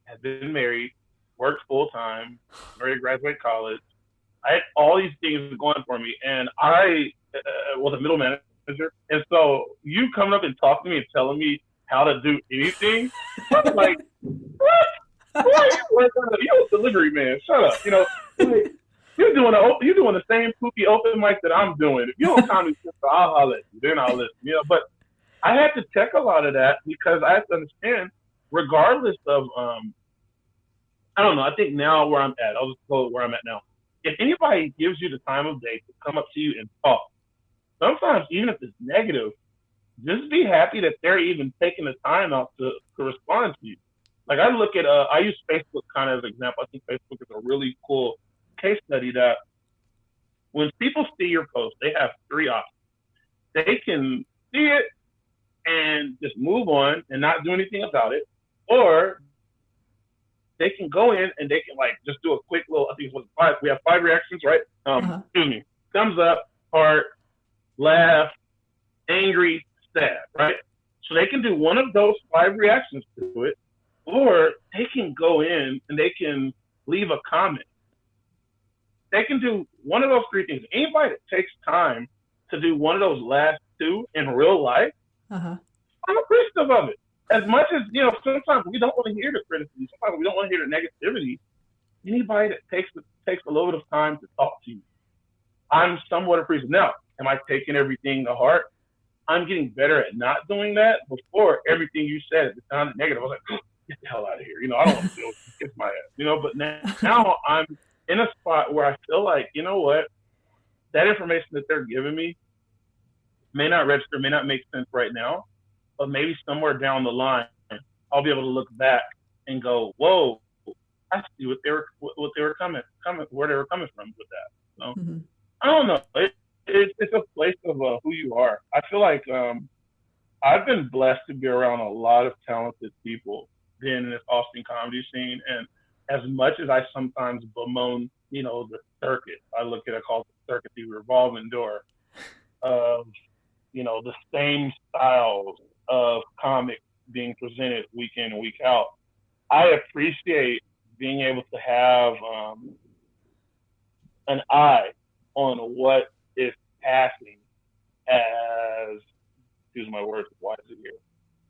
C: had been married, worked full time, ready to graduate college. I had all these things going for me, and I was a middleman. manager. And so you coming up and talking to me and telling me how to do anything, I'm like, what? Why you're a delivery man. Shut up. Like, you're doing the same poopy open mic that I'm doing. If you don't comedy, I'll holler at you. Then I'll listen. But I had to check a lot of that because I have to understand, regardless of I don't know. I think now where I'm at, I'll just go where I'm at now. If anybody gives you the time of day to come up to you and talk, sometimes even if it's negative, just be happy that they're even taking the time out to respond to you. Like I look at, I use Facebook kind of as an example. I think Facebook is a really cool case study that when people see your post, they have three options. They can see it and just move on and not do anything about it, or they can go in and they can like just do a quick little, I think it was five, we have 5 reactions, right? Excuse me. Thumbs up, heart, laugh, angry, sad, right? So they can do one of those 5 reactions to it, or they can go in and they can leave a comment. They can do one of those 3 things. Anybody that takes time to do one of those last 2 in real life, I'm appreciative of it. As much as, sometimes we don't want to hear the criticism. Sometimes we don't want to hear the negativity. Anybody that takes a little bit of time to talk to you, I'm somewhat appreciative. Now, am I taking everything to heart? I'm getting better at not doing that. Before, everything you said, if it sounded negative, I was like, get the hell out of here. I don't want to deal with it. Kiss my ass. But now I'm in a spot where I feel like, you know what? That information that they're giving me may not register, may not make sense right now, but maybe somewhere down the line, I'll be able to look back and go, whoa, I see where they were coming from with that. So I don't know. It's a place of who you are. I feel like I've been blessed to be around a lot of talented people being in this Austin comedy scene. And as much as I sometimes bemoan, the circuit, I call it the circuit, the revolving door of, the same styles of comics being presented week in and week out. I appreciate being able to have an eye on what is passing as, excuse my words, why is it here,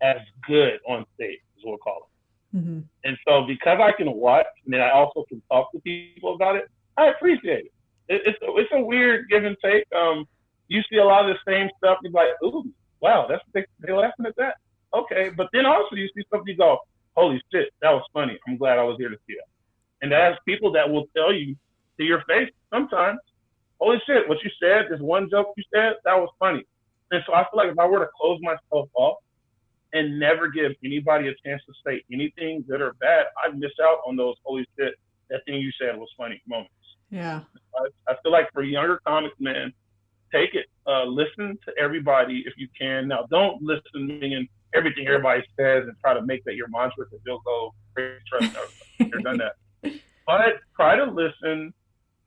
C: as good on stage, is what we'll call it. And so because I can watch and then I also can talk to people about it, I appreciate it. It's a weird give and take. You see a lot of the same stuff, you're like, ooh, wow, they're laughing at that. Okay, but then also you see something, you go, holy shit, that was funny. I'm glad I was here to see that. And there's people that will tell you to your face sometimes, holy shit, what you said, this one joke you said, that was funny. And so I feel like if I were to close myself off and never give anybody a chance to say anything good or bad, I'd miss out on those holy shit, that thing you said was funny moments.
A: Yeah.
C: I feel like for younger comics, man, take it. Listen to everybody if you can. Now, don't listen to everything everybody says and try to make that your mantra because you'll go crazy. Trust me, I've done that. But try to listen.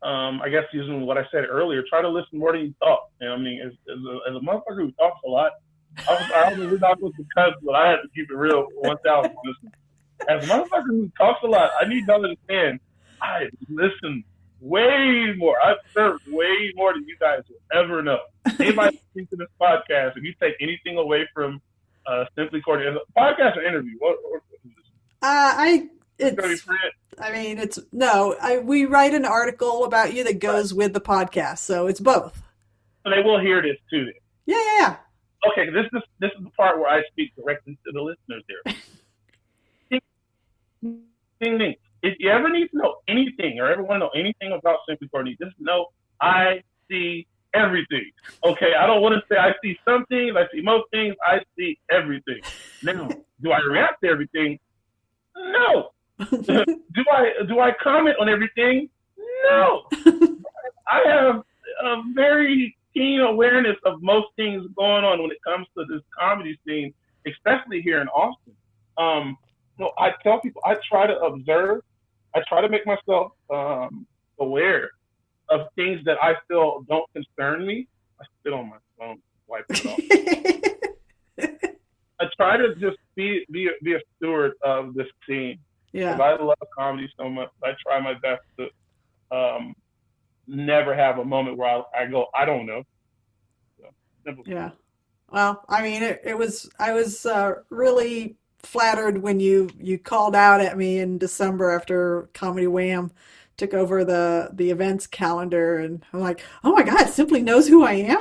C: I guess using what I said earlier, try to listen more than you talk. As a motherfucker who talks a lot, I don't know not supposed to cuss, but I have to keep it real 1,000. As a motherfucker who talks a lot, I need to understand I listen way more. I've served way more than you guys will ever know. Anybody listening to this podcast, if you take anything away from Symply Courtney, podcast or interview, what is this?
A: We write an article about you that goes with the podcast, so it's both.
C: So they will hear this too then.
A: Yeah.
C: Okay, this is the part where I speak directly to the listeners here. Ding, ding, ding. If you ever need to know anything or ever want to know anything about Symply Courtney, just know I see everything. Okay, I don't want to say I see some things, I see most things, I see everything. Now, do I react to everything? No. Do I comment on everything? No. I have a very keen awareness of most things going on when it comes to this comedy scene, especially here in Austin. I tell people I try to observe. I try to make myself aware of things that I feel don't concern me. I spit on my phone, wipe it off. I try to just be a steward of this scene.
A: Yeah.
C: Because I love comedy so much. I try my best to never have a moment where I go, I don't know. So Simple.
A: Yeah. Well, I mean, I was really flattered when you called out at me in December after Comedy Wham took over the events calendar, and I'm like, oh my God, Simply knows who I am.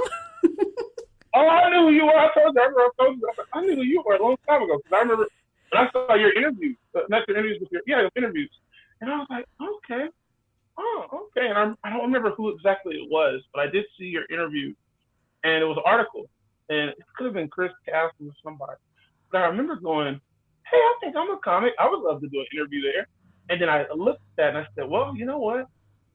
C: Oh, I knew who you were. I knew who you were a long time ago because I remember when I saw your interviews, not your interviews with your interviews, and I was like, okay, oh, okay. And I don't remember who exactly it was, but I did see your interview, and it was an article, and it could have been Chris Castle or somebody. But I remember going, hey, I think I'm a comic. I would love to do an interview there. And then I looked at that and I said, well, you know what?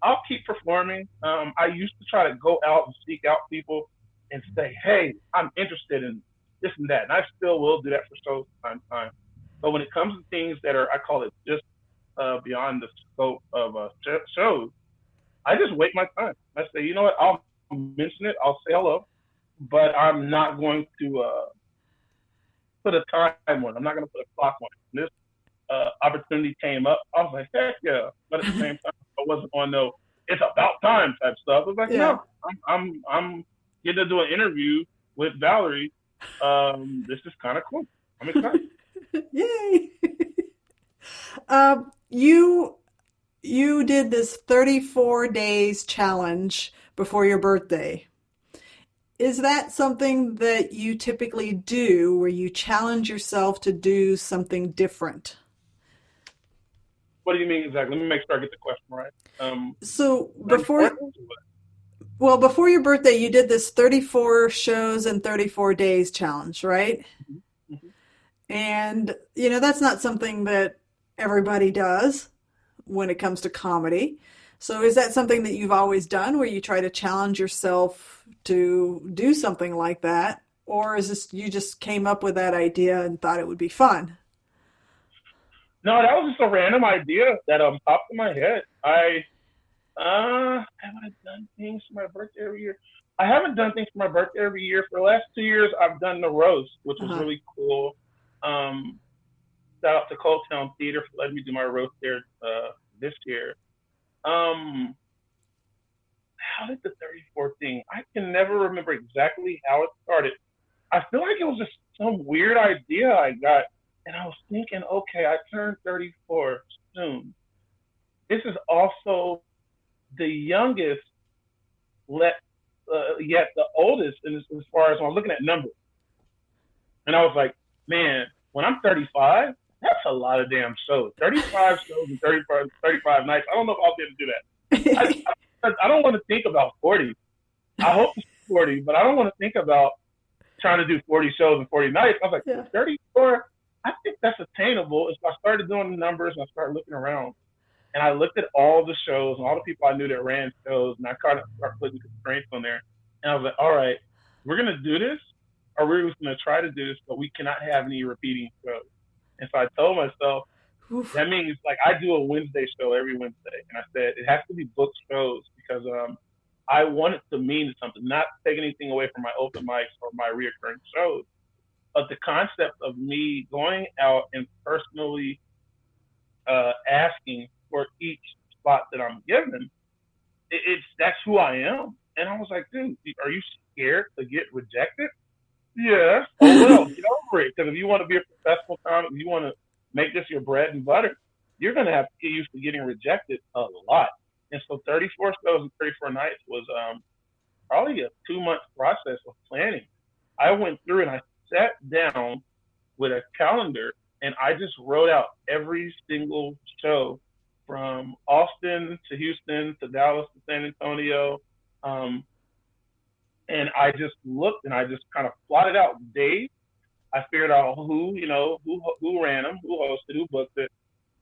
C: I'll keep performing. I used to try to go out and seek out people and say, hey, I'm interested in this and that. And I still will do that for shows from time to time. But when it comes to things that are, I call it just beyond the scope of shows, I just wait my time. I say, you know what? I'll mention it. I'll say hello, but I'm not going to put a time on it. I'm not going to put a clock on it. This opportunity came up. I was like, heck yeah. But at the same time, I wasn't on no it's about time type stuff. I was like,
A: Yeah.
C: no, I'm getting to do an interview with Valerie. This is kind of cool. I'm excited.
A: Yay. You you did this 34 days challenge before your birthday. Is that something that you typically do where you challenge yourself to do something different?
C: What do you mean exactly? Let me make sure I get the question right.
A: So before,
C: 34 days?
A: well, before your birthday, you did this 34 shows in 34 days challenge, right?
C: Mm-hmm.
A: And, that's not something that everybody does when it comes to comedy. So is that something that you've always done where you try to challenge yourself to do something like that? Or is this you just came up with that idea and thought it would be fun?
C: No, that was just a random idea that popped in my head. Have I done things for my birthday every year? I haven't done things for my birthday every year. For the last 2 years, I've done the roast, which was
A: Uh-huh.
C: really cool. Um, Shout out to Cold Town Theater for letting me do my roast there this year. Um, how did the 34 thing? I can never remember exactly how it started. I feel like it was just some weird idea I got, and I was thinking, okay, I turned 34 soon. This is also the youngest, let yet the oldest, and as far as when I'm looking at numbers. And I was like, man, when I'm 35, that's a lot of damn shows. 35 shows and 35 nights. I don't know if I'll be able to do that. I don't want to think about 40. I hope it's 40, but I don't want to think about trying to do 40 shows and 40 nights. I was like,
A: Yeah.
C: 34, I think that's attainable. So I started doing the numbers and I started looking around. And I looked at all the shows and all the people I knew that ran shows, and I kind of started putting constraints on there. And I was like, all right, we're going to do this, or we're just going to try to do this, but we cannot have any repeating shows. And so I told myself,
A: Oof.
C: that means like I do a Wednesday show every Wednesday. And I said, it has to be booked shows because I want it to mean something, not take anything away from my open mics or my reoccurring shows. But the concept of me going out and personally asking for each spot that I'm given, it's that's who I am. And I was like, dude, are you scared to get rejected? Yeah. Oh well, get over it. Because if you want to be a successful comic, if you want to make this your bread and butter, you're gonna have to get used to getting rejected a lot. And so 34 shows and 34 nights was probably a 2 month process of planning. I went through and I sat down with a calendar and I just wrote out every single show from Austin to Houston to Dallas to San Antonio. Um, and I just looked and I just kind of plotted out days. I figured out who ran them, who hosted, who booked it,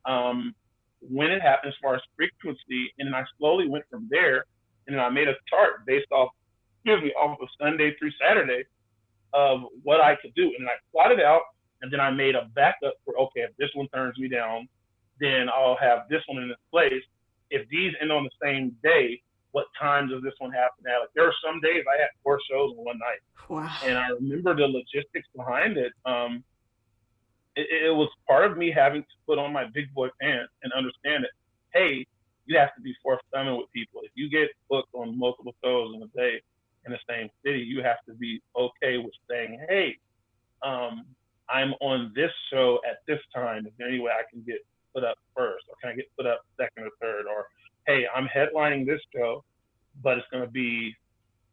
C: um, when it happened as far as frequency, and then I slowly went from there. And then I made a chart based off, off of Sunday through Saturday of what I could do, and I plotted out, and then I made a backup for okay, if this one turns me down, then I'll have this one in its place. If these end on the same day, what time does this one have to have? Like there are some days I had 4 shows in one night,
A: Wow.
C: and I remember the logistics behind it. It was part of me having to put on my big boy pants and understand that, hey, you have to be forthcoming with people. If you get booked on multiple shows in a day in the same city, you have to be put up second or third, or hey, I'm headlining this show, but it's going to be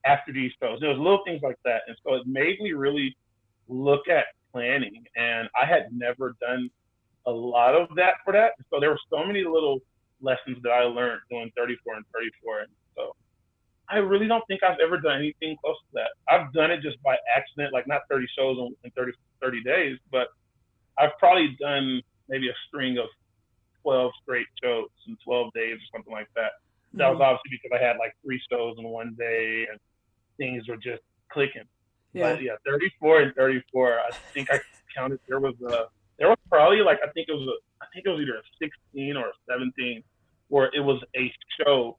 C: after these shows. There was little things like that, and so it made me really look at planning. And I had never done a lot of that for that, so there were so many little lessons that I learned doing 34 and 34, and so I really don't think I've ever done anything close to that. I've done it just by accident, like not 30 shows in 30 days, but I've probably done maybe a string of 12 straight shows in 12 days or something like that. That was
A: Mm-hmm.
C: obviously because I had like 3 shows in one day and things were just clicking.
A: Yeah.
C: But yeah, 34 and 34, I think I counted there was probably like I think it was either a 16 or a 17 where it was a show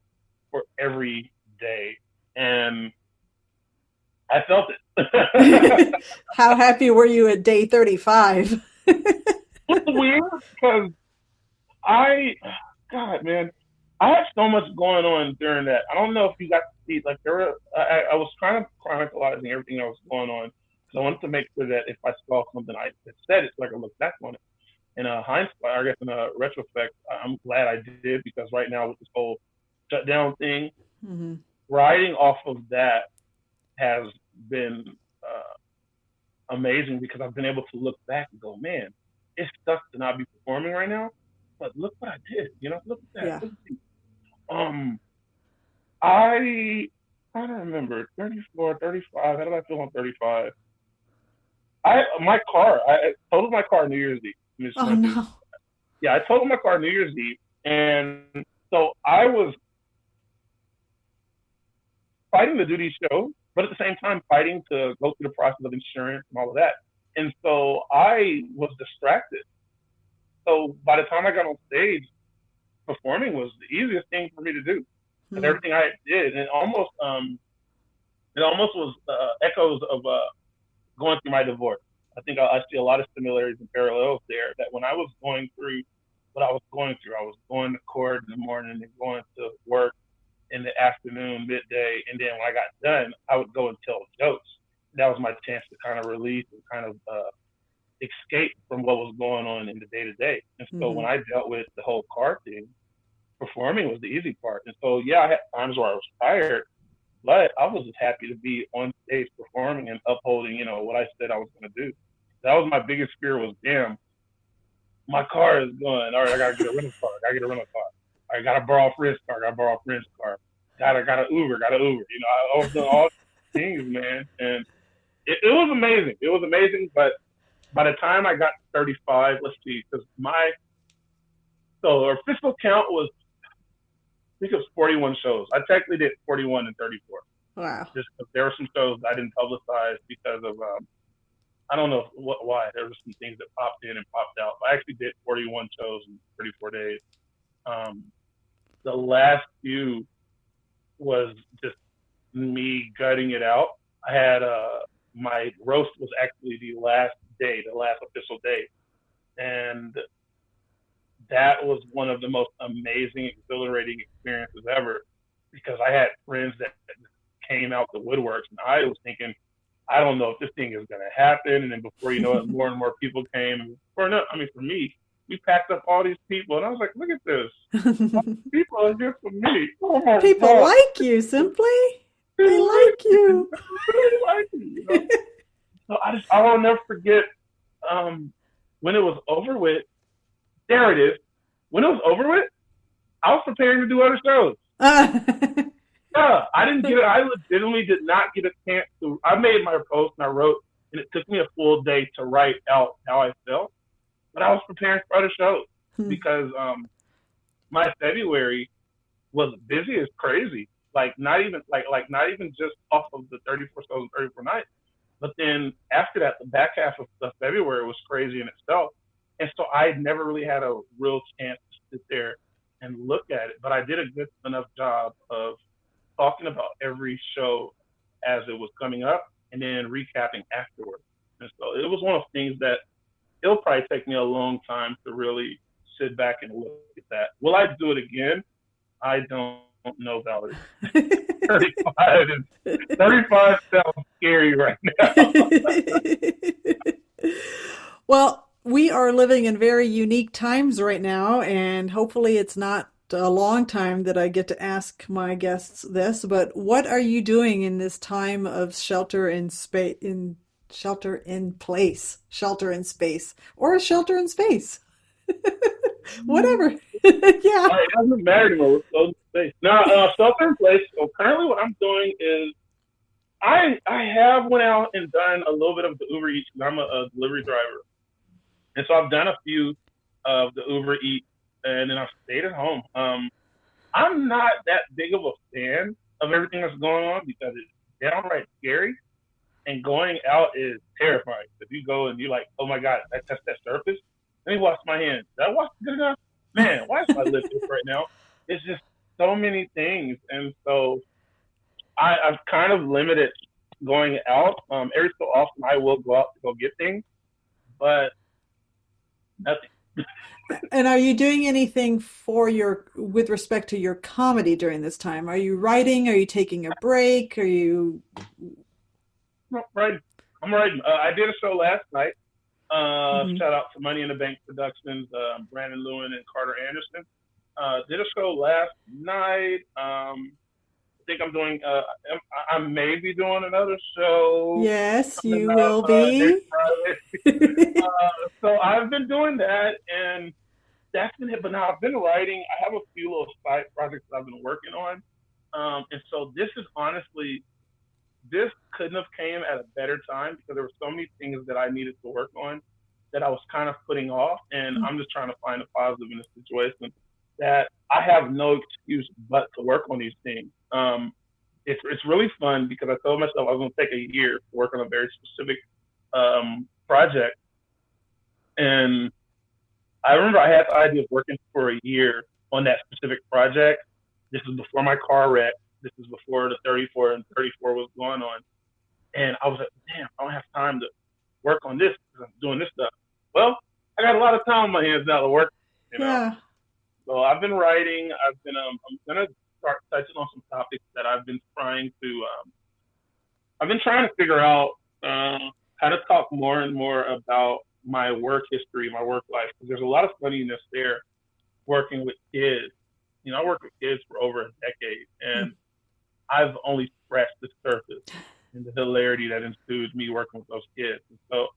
C: for every day. And I felt it.
A: How happy were you at day 35?
C: It's weird because I, God, man, I had so much going on during that. I don't know if you got to see, like, I was kind of chronicalizing everything that was going on because I wanted to make sure that if I saw something I had said it so I could look back on it. In a hindsight, I guess in a retrospect, I'm glad I did because right now with this whole shutdown thing,
A: Mm-hmm.
C: riding off of that has been amazing because I've been able to look back and go, man, it sucks to not be performing right now, but look what I did. Look at that.
A: Yeah.
C: Look at um, I don't remember 34, 35. How did I feel on 35? I totaled my car New Year's Eve.
A: Oh no.
C: Yeah, I totaled my car New Year's Eve, and so I was fighting to do these shows, but at the same time fighting to go through the process of insurance and all of that. And so I was distracted. So by the time I got on stage, performing was the easiest thing for me to do. Because
A: Mm.
C: everything I did, and it almost was echoes of going through my divorce. I think I see a lot of similarities and parallels there. That when I was going through what I was going to court in the morning and going to work in the afternoon, midday, and then when I got done, I would go and tell jokes. That was my chance to kind of release and kind of escape from what was going on in the day to day. And so when
A: Mm-hmm.
C: I dealt with the whole car thing, performing was the easy part. And so yeah, I had times where I was tired, but I was just happy to be on stage performing and upholding, what I said I was going to do. That was my biggest fear was, damn, my car is going. All right, I got to get a rental car. I got to borrow a friend's car. Got to Uber. I was doing all these things, man. And it was amazing. It was amazing. But by the time I got to 35, let's see, because our official count was, I think it was 41 shows. I technically did 41 and 34.
A: Wow.
C: Just because there were some shows I didn't publicize because of, I don't know why. There were some things that popped in and popped out. But I actually did 41 shows in 34 days. The last few was just me gutting it out. I had my roast was actually the last official day, and that was one of the most amazing, exhilarating experiences ever because I had friends that came out the woodworks, and I was thinking, I don't know if this thing is going to happen. And then before you know it, more and more people came. For me, we packed up all these people, and I was like, look at this. People are here for me. Oh my
A: People
C: God.
A: like you, Symply. They like you.
C: They like me. So I will never forget when it was over with. There it is. When it was over with, I was preparing to do other shows. Yeah, I didn't get it. I legitimately did not get a chance to. I made my post and I wrote, and it took me a full day to write out how I felt. But I was preparing for other shows because my February was busy as crazy. Like not even just off of the 34 shows and 34 nights. But then after that, the back half of February was crazy in itself. And so I never really had a real chance to sit there and look at it. But I did a good enough job of talking about every show as it was coming up and then recapping afterwards. And so it was one of the things that it'll probably take me a long time to really sit back and look at that. Will I do it again? I don't know, Valerie. 35 sounds scary right now.
A: Well, we are living in very unique times right now, and hopefully it's not a long time that I get to ask my guests this, but what are you doing in this time of shelter in place, shelter in space, or shelter in space? Whatever. Yeah.
C: I haven't married anymore. We're still in space. Now, shelter in place. So currently, what I'm doing is I have went out and done a little bit of the Uber Eats because I'm a delivery driver, and so I've done a few of the Uber Eats, and then I've stayed at home. I'm not that big of a fan of everything that's going on because it's downright scary, and going out is terrifying. If you go and you're like, oh my god, I touched that surface, let me wash my hands. Did I wash it good enough? Man, why is my lip this right now? It's just so many things, and so I've kind of limited going out. Every so often, I will go out to go get things, but nothing.
A: And are you doing anything with respect to your comedy during this time? Are you writing? Are you taking a break? Are you?
C: I'm writing. I'm writing. I did a show last night.
A: Mhm.
C: Shout out to Money in the Bank Productions, Brandon Lewin and Carter Anderson. Did a show last night. I think I'm doing. I may be doing another show
A: Yes,
C: coming
A: you
C: up
A: will
C: next
A: be.
C: Friday. So I've been doing that, and that's been it. But now I've been writing. I have a few little side projects that I've been working on, and so this is honestly, this couldn't have came at a better time because there were so many things that I needed to work on that I was kind of putting off, and I'm just trying to find a positive in this situation. That I have no excuse but to work on these things. It's really fun because I told myself I was going to take a year to work on a very specific project, and I remember I had the idea of working for a year on that specific project. This is before my car wreck. This is before the 34 and 34 was going on. And I was like, damn, I don't have time to work on this because I'm doing this stuff. Well, I got a lot of time on my hands now to work, you know.
A: Yeah.
C: So I've been writing. I'm gonna start touching on some topics that I've been trying to figure out how to talk more and more about my work history, my work life, because there's a lot of funniness there working with kids. You know, I worked with kids for over a decade, and I've only scratched the surface and the hilarity that ensued me working with those kids. And so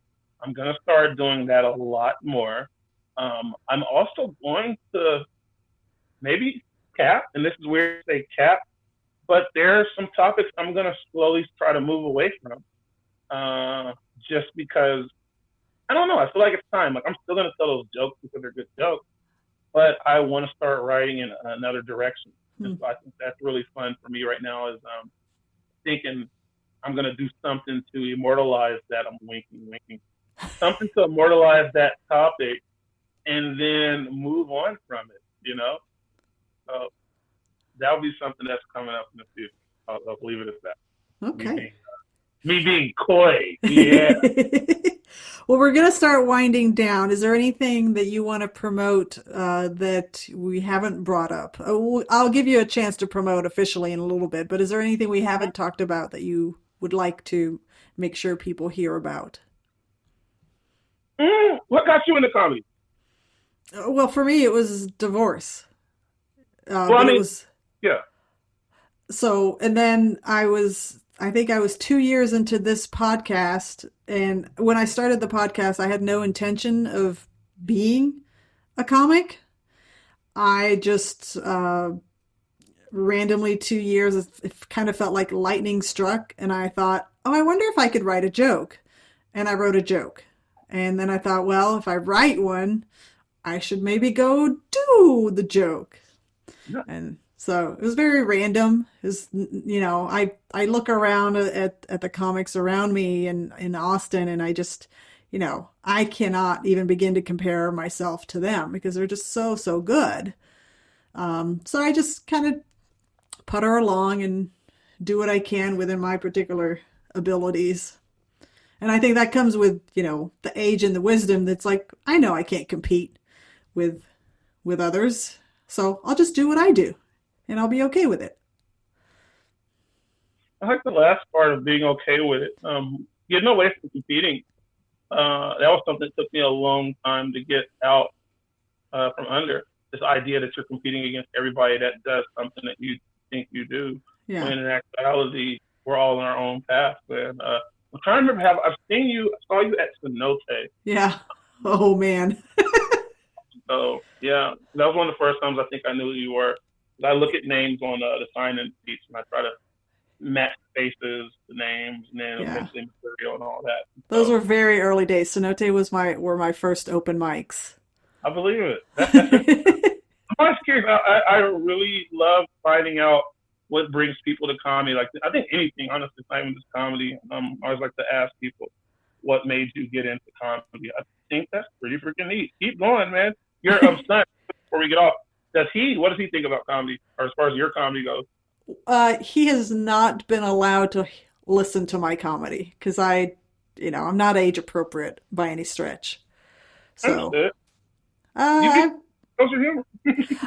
C: I'm going to start doing that a lot more. I'm also going to maybe cap, and this is weird to say cap, but there are some topics I'm going to slowly try to move away from just because I don't know. I feel like it's time. Like I'm still going to tell those jokes because they're good jokes, but I want to start writing in another direction. And so I think that's really fun for me right now is thinking I'm going to do something to immortalize that. I'm winking. Something to immortalize that topic and then move on from it, you know? So that'll be something that's coming up in the future. I'll leave it at that.
A: Okay.
C: Me being coy. Yeah.
A: Well, we're going to start winding down. Is there anything that you want to promote that we haven't brought up? I'll give you a chance to promote officially in a little bit, but is there anything we haven't talked about that you would like to make sure people hear about?
C: What got you into comedy?
A: Well, for me, it was divorce.
C: Well,
A: But
C: I
A: it
C: mean,
A: was
C: yeah.
A: so, and then I think I was 2 years into this podcast. And when I started the podcast, I had no intention of being a comic. I just randomly 2 years, it kind of felt like lightning struck. And I thought, oh, I wonder if I could write a joke. And I wrote a joke. And then I thought, well, if I write one, I should maybe go do the joke.
C: Yeah.
A: And so it was very random. I look around at the comics around me in Austin, and I just, I cannot even begin to compare myself to them because they're just so good. So I just kind of putter along and do what I can within my particular abilities. And I think that comes with, the age and the wisdom that's like, I know I can't compete with others. So I'll just do what I do and I'll be okay with it.
C: I like the last part of being okay with it. Getting away from competing That was something that took me a long time to get out from under. This idea that you're competing against everybody that does something that you think you do,
A: Yeah.
C: when in actuality we're all on our own path. And I'm trying to remember. I've seen you? I saw you at Cenote.
A: Yeah. Oh man.
C: So yeah, that was one of the first times I think I knew who you were. I look at names on the sign-in sheets and I try to match faces, the names, and then
A: Yeah.
C: eventually material and all that.
A: Those
C: So
A: were very early days. Cenote was my were my first open mics.
C: I believe it. That's interesting. I'm always curious. I really love finding out what brings people to comedy. Like I think anything, honestly, it's not even just comedy. I always like to ask people what made you get into comedy. I think that's pretty freaking neat. Keep going, man. You're son. Before we get off, what does he think about comedy, or as far as your comedy goes?
A: He has not been allowed to listen to my comedy because I'm not age appropriate by any stretch. So,
C: Understood. You can
A: uh,
C: social humor.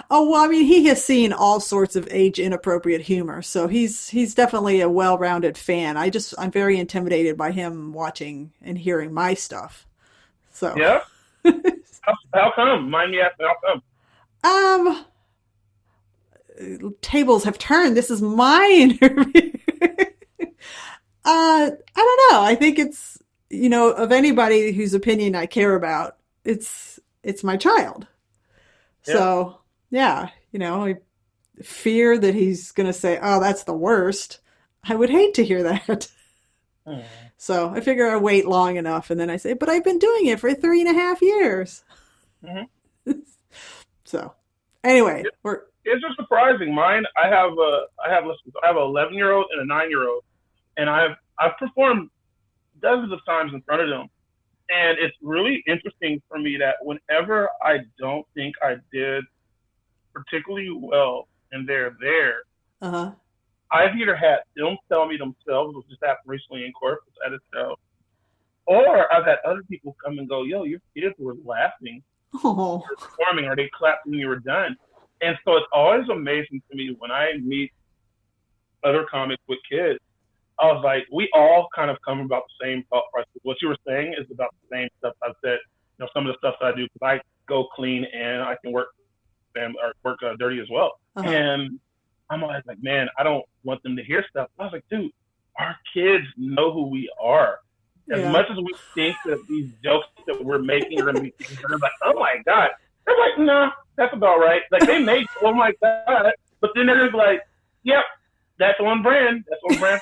A: oh well, I mean, he has seen all sorts of age inappropriate humor, so he's definitely a well-rounded fan. I'm very intimidated by him watching and hearing my stuff. So,
C: Yeah. How come? Mind me asking, how come?
A: um, tables have turned. This is my interview. I don't know. I think it's, of anybody whose opinion I care about, it's my child.
C: Yeah.
A: So, yeah, I fear that he's going to say, "Oh, that's the worst." I would hate to hear that.
C: Hmm.
A: So, I figure I wait long enough and then I say, "But I've been doing it for 3.5 years."
C: Mm-hmm.
A: So, anyway, we're
C: It's just surprising. Mine, I have an 11-year-old and a 9-year-old, and I've performed dozens of times in front of them, and it's really interesting for me that whenever I don't think I did particularly well, and they're there,
A: uh-huh.
C: I've either had them tell me themselves, which just happened recently in court at a show, or I've had other people come and go, "Yo, your kids were laughing
A: Oh.
C: performing, or they clapped when you were done." And so it's always amazing to me when I meet other comics with kids. I was like, we all kind of come about the same thought process. What you were saying is about the same stuff I've said. Some of the stuff that I do, because I go clean and I can work dirty as well.
A: Uh-huh.
C: And I'm always like, man, I don't want them to hear stuff. I was like, dude, our kids know who we are. As
A: Yeah.
C: much as we think that these jokes that we're making are going to be things that are like, oh my God. They're like, nah, that's about right. Like they make, oh my God. But then they're just like, yep, that's on brand. That's on brand.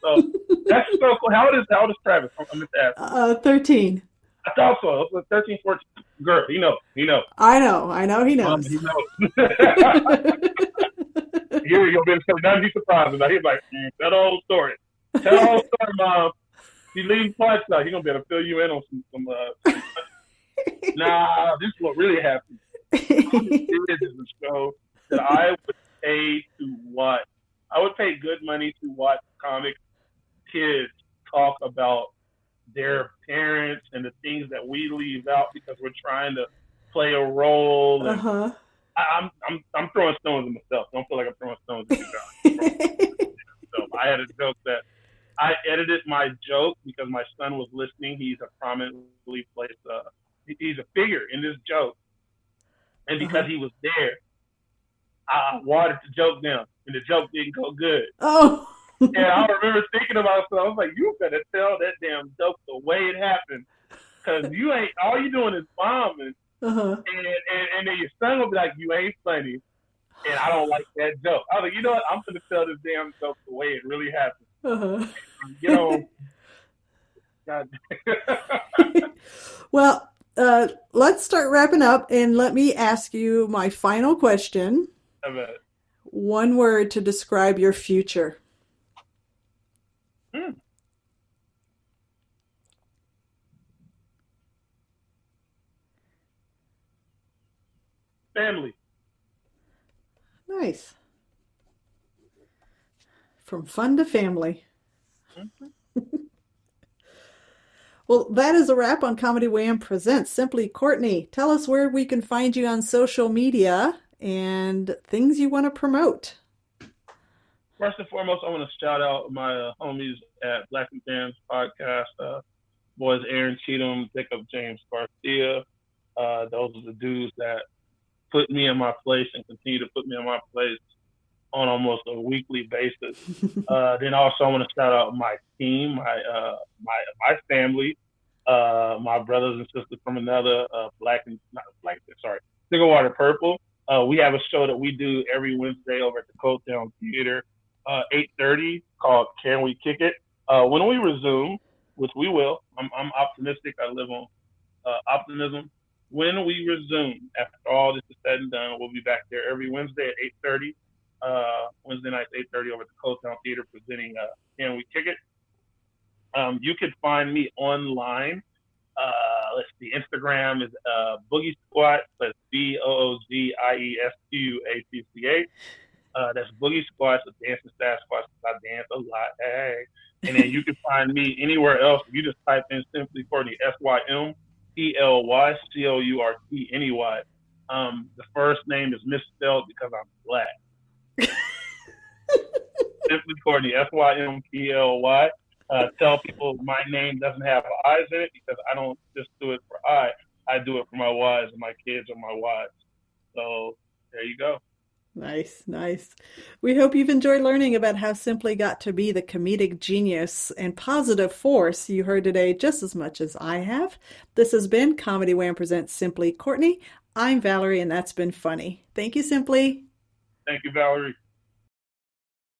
C: So that's so cool. How old is Travis? I'm just asking.
A: 13.
C: I thought so. It was 13, 14. Girl, he knows.
A: I know he knows.
C: He knows. You'll be so none be surprised about. He's like, that old story. Tell the whole story, Mom. He leaves parts out. He's gonna be able to fill you in on some nah, this is what really happened. This is a show that I would pay to watch. I would pay good money to watch comic kids talk about their parents and the things that we leave out because we're trying to play a role. And
A: Uh-huh.
C: I'm throwing stones at myself. Don't feel like I'm throwing stones at you guys. So I had a joke that I edited my joke because my son was listening. He's a prominently placed. He's a figure in this joke, and because he was there, I watered the joke down, and the joke didn't go good.
A: Oh.
C: And I remember thinking about it, I was like, "You better tell that damn joke the way it happened, because you ain't all you doing is bombing."
A: Uh-huh.
C: And then your son will be like, "You ain't funny," and I don't like that joke. I was like, you know what? I'm gonna tell this damn joke the way it really happened.
A: Uh-huh.
C: God.
A: Well, let's start wrapping up and let me ask you my final question. One word to describe your future.
C: Family.
A: Nice. From fun to family. Well, that is a wrap on Comedy Wham Presents Simply. Courtney, tell us where we can find you on social media and things you want to promote.
C: First and foremost, I want to shout out my homies at Black and Fans Podcast. boys Aaron Cheatham, Jacob James Garcia. Those are the dudes that put me in my place and continue to put me in my place on almost a weekly basis. Then also I want to shout out my team, my family, my brothers and sisters from another black and not black, sorry, Single Purple. We have a show that we do every Wednesday over at the Coattown Theater, 8:30, called "Can We Kick It?" When we resume, which we will, I'm optimistic. I live on optimism. When we resume, after all this is said and done, we'll be back there every Wednesday at 8:30. Wednesday nights 8:30 over at the Coattown Theater presenting "Can We Kick It?" You can find me online. Let's see, Instagram is Boogie Squat. That's BOOGIESQUATCH. That's Boogie Squats, a dancing staff squats. I dance a lot. Hey. And then you can find me anywhere else. You just type in Symply Courtney, SYMPLY COURTNEY. The first name is misspelled because I'm black. Symply Courtney, SYMPLY. Tell people my name doesn't have I's in it because I don't just do it for I do it for my wives, and my kids are my wives. So there you go.
A: Nice, nice. We hope you've enjoyed learning about how Simply got to be the comedic genius and positive force you heard today just as much as I have. This has been Comedy Wham Presents Simply Courtney. I'm Valerie, and that's been funny. Thank you, Simply.
C: Thank you, Valerie.